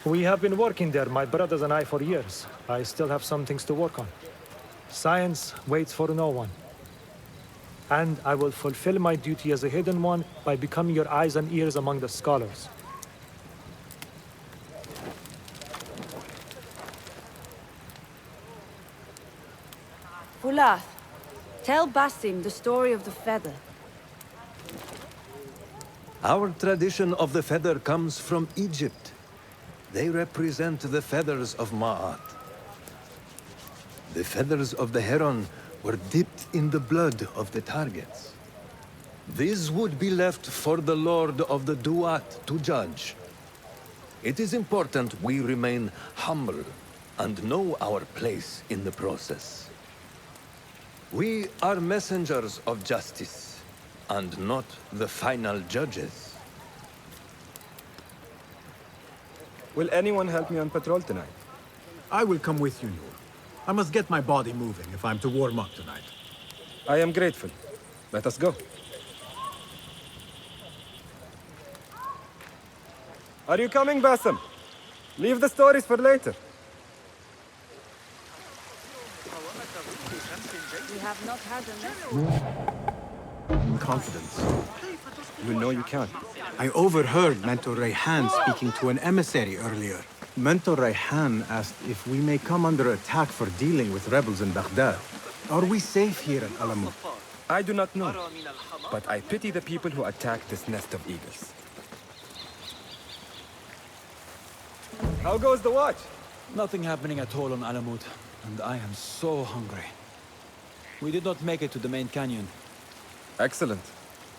We have been working there, my brothers and I, for years. I still have some things to work on. Science waits for no one. And I will fulfill my duty as a hidden one by becoming your eyes and ears among the scholars. Fulath, tell Basim the story of the feather. Our tradition of the feather comes from Egypt. They represent the feathers of Ma'at. The feathers of the heron were dipped in the blood of the targets. These would be left for the Lord of the Duat to judge. It is important we remain humble and know our place in the process. We are messengers of justice, and not the final judges. Will anyone help me on patrol tonight? I will come with you, Noor. I must get my body moving if I'm to warm up tonight. I am grateful. Let us go. Are you coming, Basim? Leave the stories for later. We have not had enough. Confidence. You know you can. I overheard Mentor Rayhan speaking to an emissary earlier. Mentor Rayhan asked if we may come under attack for dealing with rebels in Baghdad. Are we safe here at Alamut? I do not know, but I pity the people who attacked this nest of eagles. How goes the watch? Nothing happening at all on Alamut, and I am so hungry. We did not make it to the main canyon. Excellent.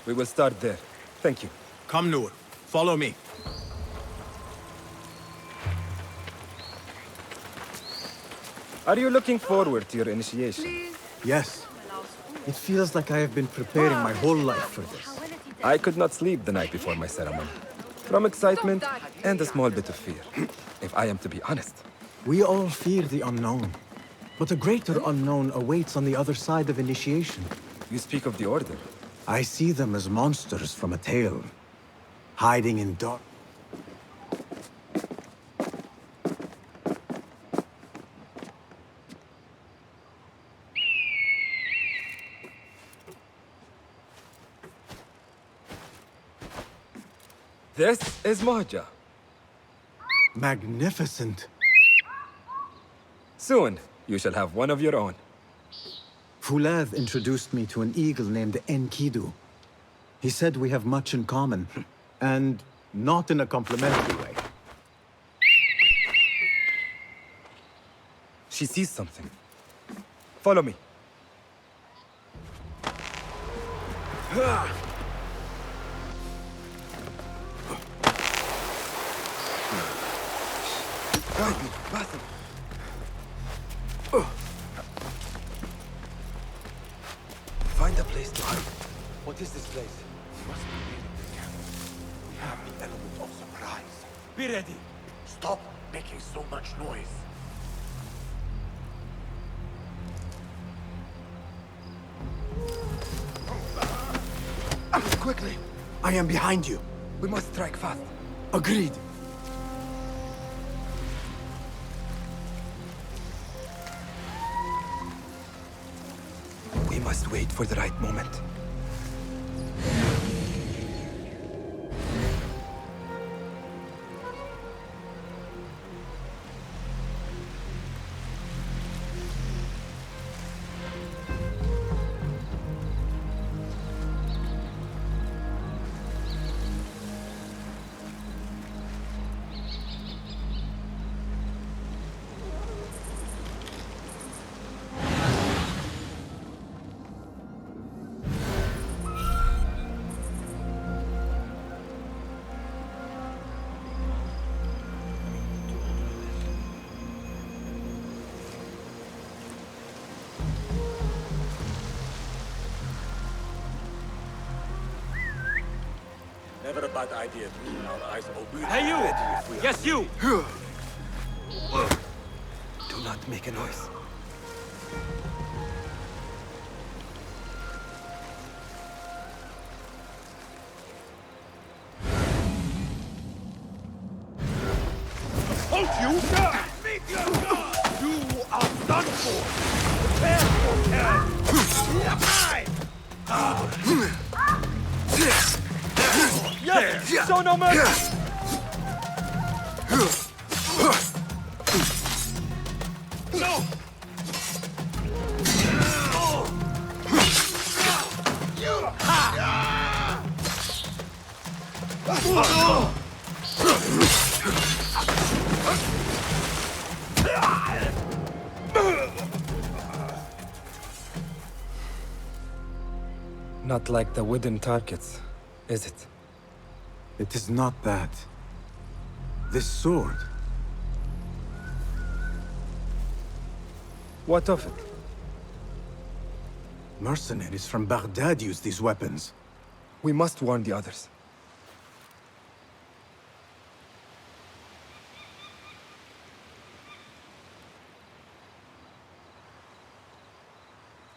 We will start there. Thank you. Come, Noor. Follow me. Are you looking forward to your initiation? Yes. It feels like I have been preparing my whole life for this. I could not sleep the night before my ceremony. From excitement and a small bit of fear, if I am to be honest. We all fear the unknown. But a greater unknown awaits on the other side of initiation. You speak of the Order. I see them as monsters from a tale, hiding in dark. This is Mahja. Magnificent. Soon, you shall have one of your own. Fulath introduced me to an eagle named Enkidu. He said we have much in common, and not in a complimentary way. She sees something. Follow me. Guide me, Basim. Find a place to hide. What is this place? Must be near the camp. We have the element of surprise. Be ready. Stop making so much noise. Quickly. I am behind you. We must strike fast. Agreed. We must wait for the right moment. never a bad idea to open our eyes open. Hey, you! Yes, you! Do not make a noise. Hold you! You are done for! Prepare for death! Yes! Show no mercy! No! Not like the wooden targets, is it? It is not that. This sword. What of it? Mercenaries from Baghdad use these weapons. We must warn the others.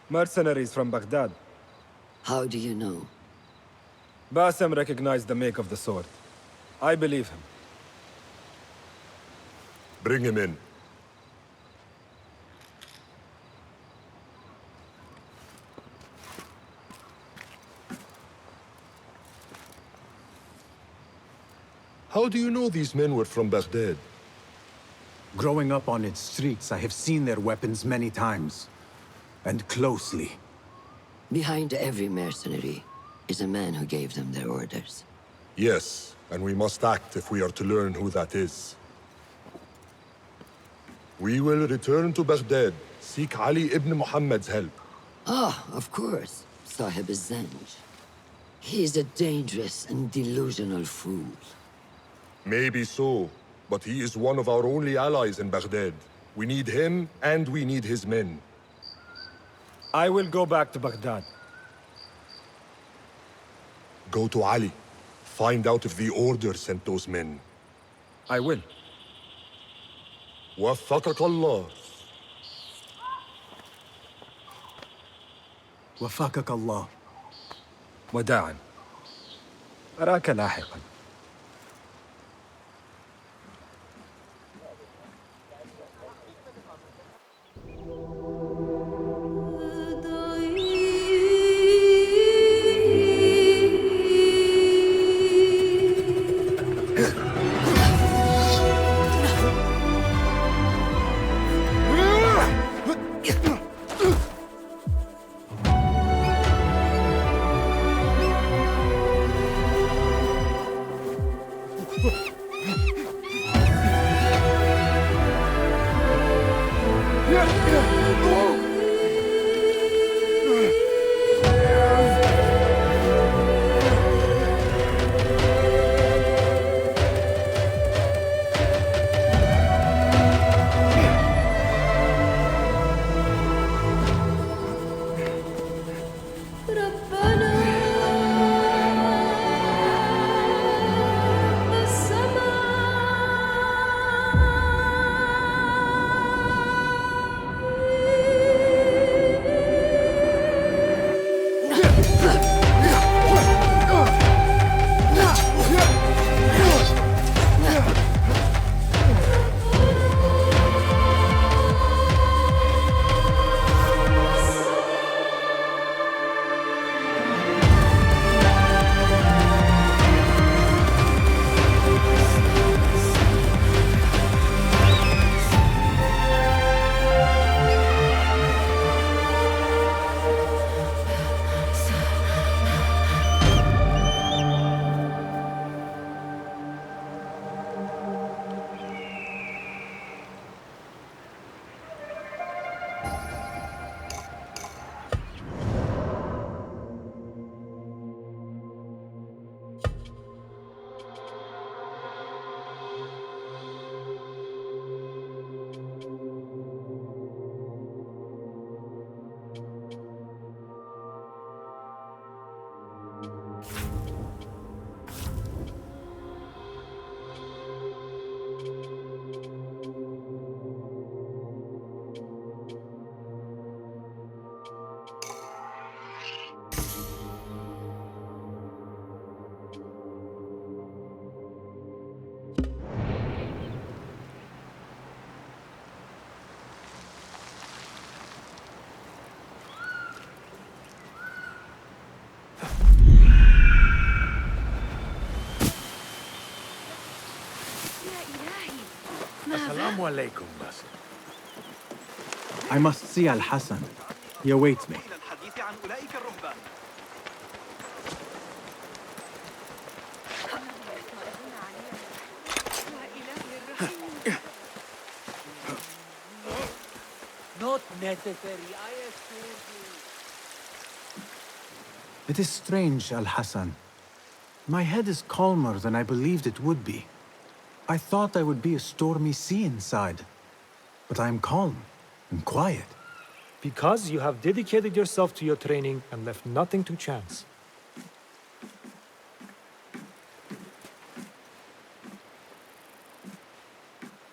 Mercenaries from Baghdad. How do you know? Bassem recognized the make of the sword. I believe him. Bring him in. How do you know these men were from Baghdad? Growing up on its streets, I have seen their weapons many times. And closely. Behind every mercenary is a man who gave them their orders. Yes, and we must act if we are to learn who that is. We will return to Baghdad, seek Ali ibn Muhammad's help. Ah, of course. Sahib Zanj. He is a dangerous and delusional fool. Maybe so, but he is one of our only allies in Baghdad. We need him, and we need his men. I will go back to Baghdad. Go to Ali. Find out if the Order sent those men. I will. وفقك الله. وفقك الله. وداعا. أراك لاحقا. Assalamu alaikum, Basim. I must see Al-Hassan. He awaits me. Not necessary, I assure you. It is strange, Al-Hassan. My head is calmer than I believed it would be. I thought I would be a stormy sea inside. But I am calm and quiet. Because you have dedicated yourself to your training and left nothing to chance.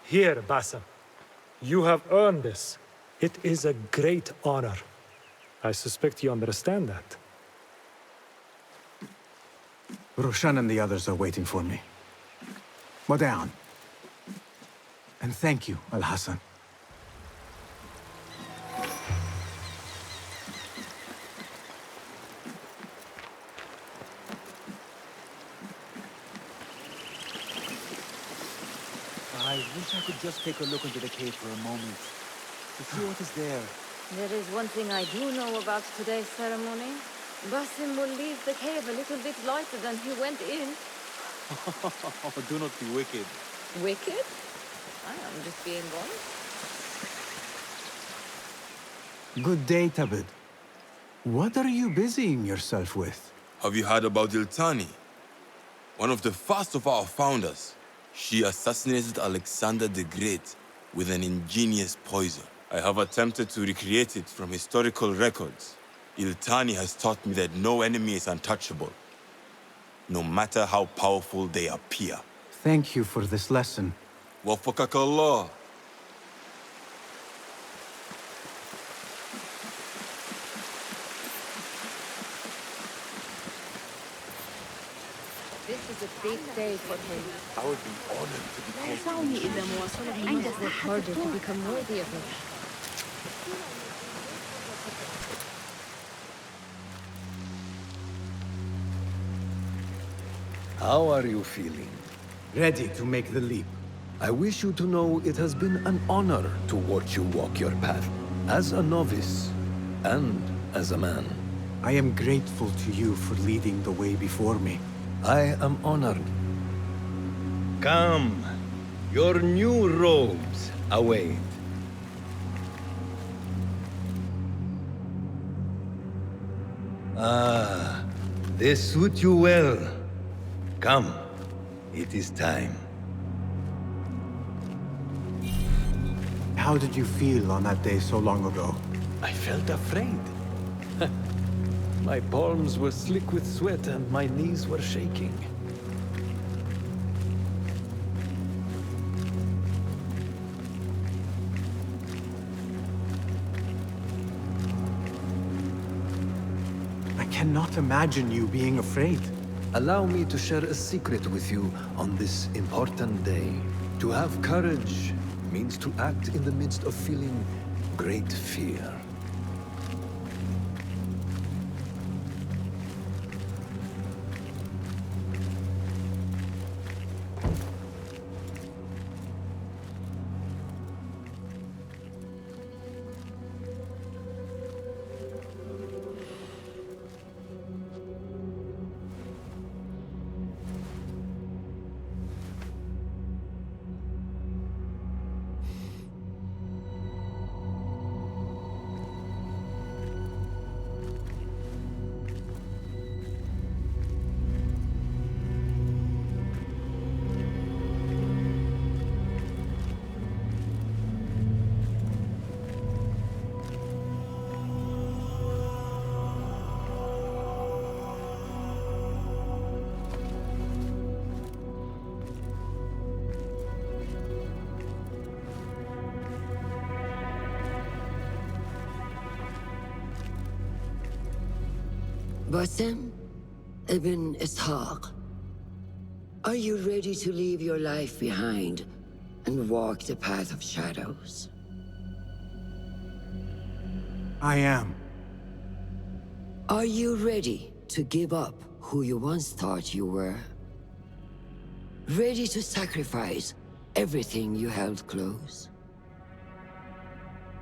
Here, Basim. You have earned this. It is a great honor. I suspect you understand that. Roshan and the others are waiting for me. Wada'an. And thank you, Al-Hassan. I wish I could just take a look into the cave for a moment, to see what is there. There is one thing I do know about today's ceremony. Basim will leave the cave a little bit lighter than he went in. Do not be wicked. Wicked? I am just being honest. Good day, Tabid. What are you busying yourself with? Have you heard about Iltani? One of the first of our founders. She assassinated Alexander the Great with an ingenious poison. I have attempted to recreate it from historical records. Iltani has taught me that no enemy is untouchable, no matter how powerful they appear. Thank you for this lesson. Wafakak Allah. This is a big day for him. I would be honored to be called. يسعني إذا مواصلة He must work harder to become worthy of it. How are you feeling? Ready to make the leap. I wish you to know it has been an honor to watch you walk your path, as a novice and as a man. I am grateful to you for leading the way before me. I am honored. Come, your new robes await. Ah, they suit you well. Come, it is time. How did you feel on that day so long ago? I felt afraid. My palms were slick with sweat and my knees were shaking. I cannot imagine you being afraid. Allow me to share a secret with you on this important day. To have courage means to act in the midst of feeling great fear. Basim ibn Ishaq, are you ready to leave your life behind and walk the path of shadows? I am. Are you ready to give up who you once thought you were? Ready to sacrifice everything you held close?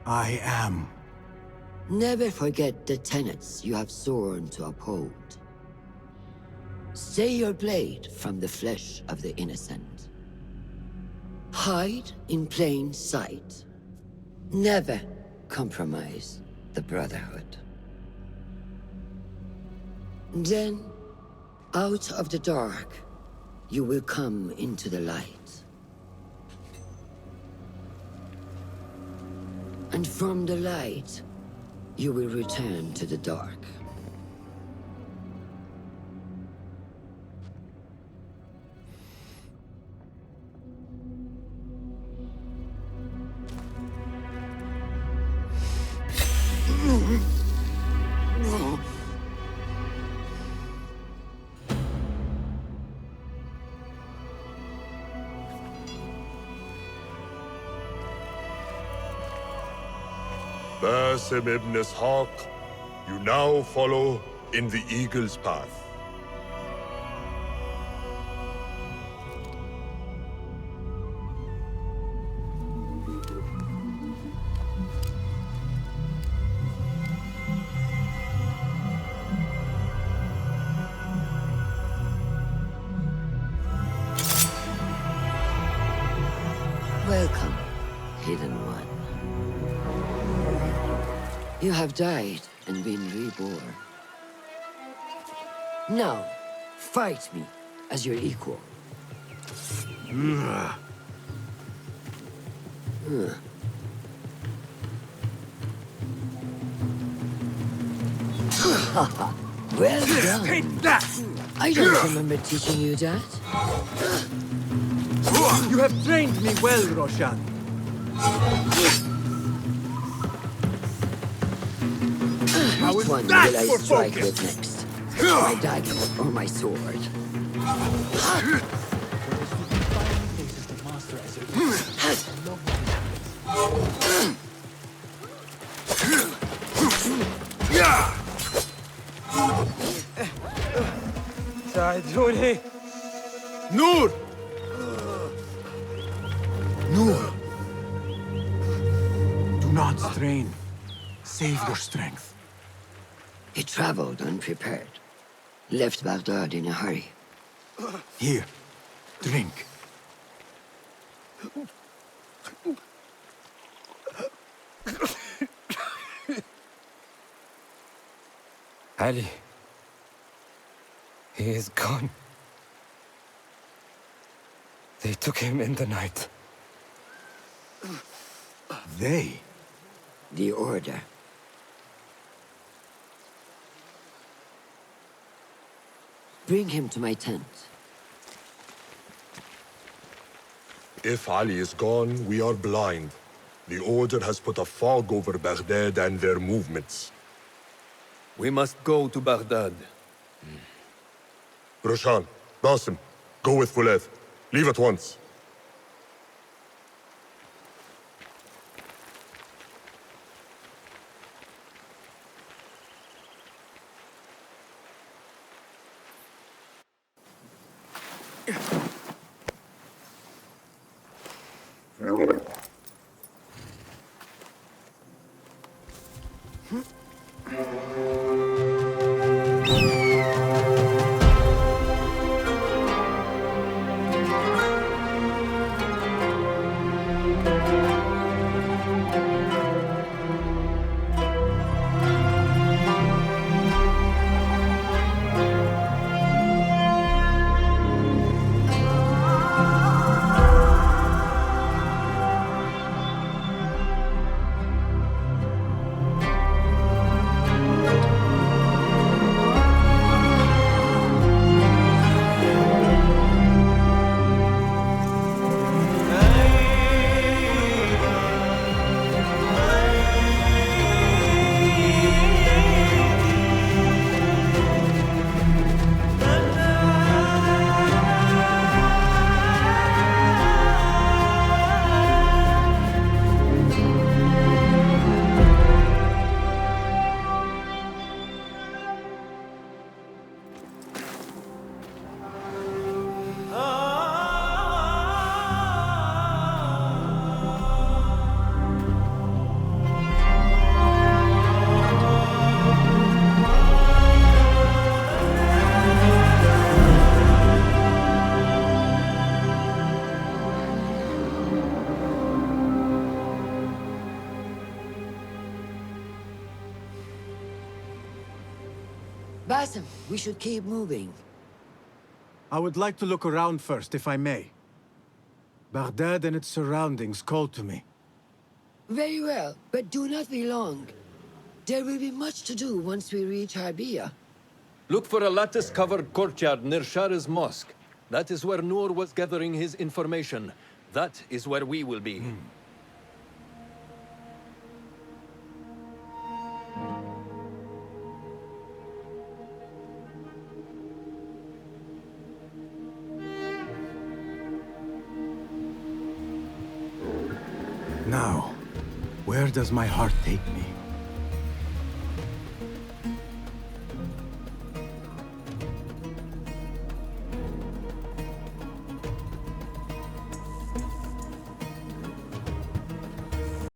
I am. Never forget the tenets you have sworn to uphold. Stay your blade from the flesh of the innocent. Hide in plain sight. Never compromise the Brotherhood. Then, out of the dark, you will come into the light. And from the light, you will return to the dark. Basim ibn Ishaq, you now follow in the Eagle's path. Welcome, Hidden One. You have died and been reborn. Now, fight me as your equal. Well done. Take that! I don't remember teaching you that. You have trained me well, Roshan. Which one will I strike with next? My dagger or my sword? ساعدوني. نور! Noor! Do not strain. Save your strength. He traveled unprepared. Left Baghdad in a hurry. Here, drink. Ali. He is gone. They took him in the night. They? The Order. Bring him to my tent. If Ali is gone, we are blind. The Order has put a fog over Baghdad and their movements. We must go to Baghdad. Roshan, Basim, go with Fuleth. Leave at once. We should keep moving. I would like to look around first, if I may. Baghdad and its surroundings call to me. Very well, but do not be long. There will be much to do once we reach Harbiya. Look for a lattice-covered courtyard near Shah's mosque. That is where Noor was gathering his information. That is where we will be. Now, where does my heart take me?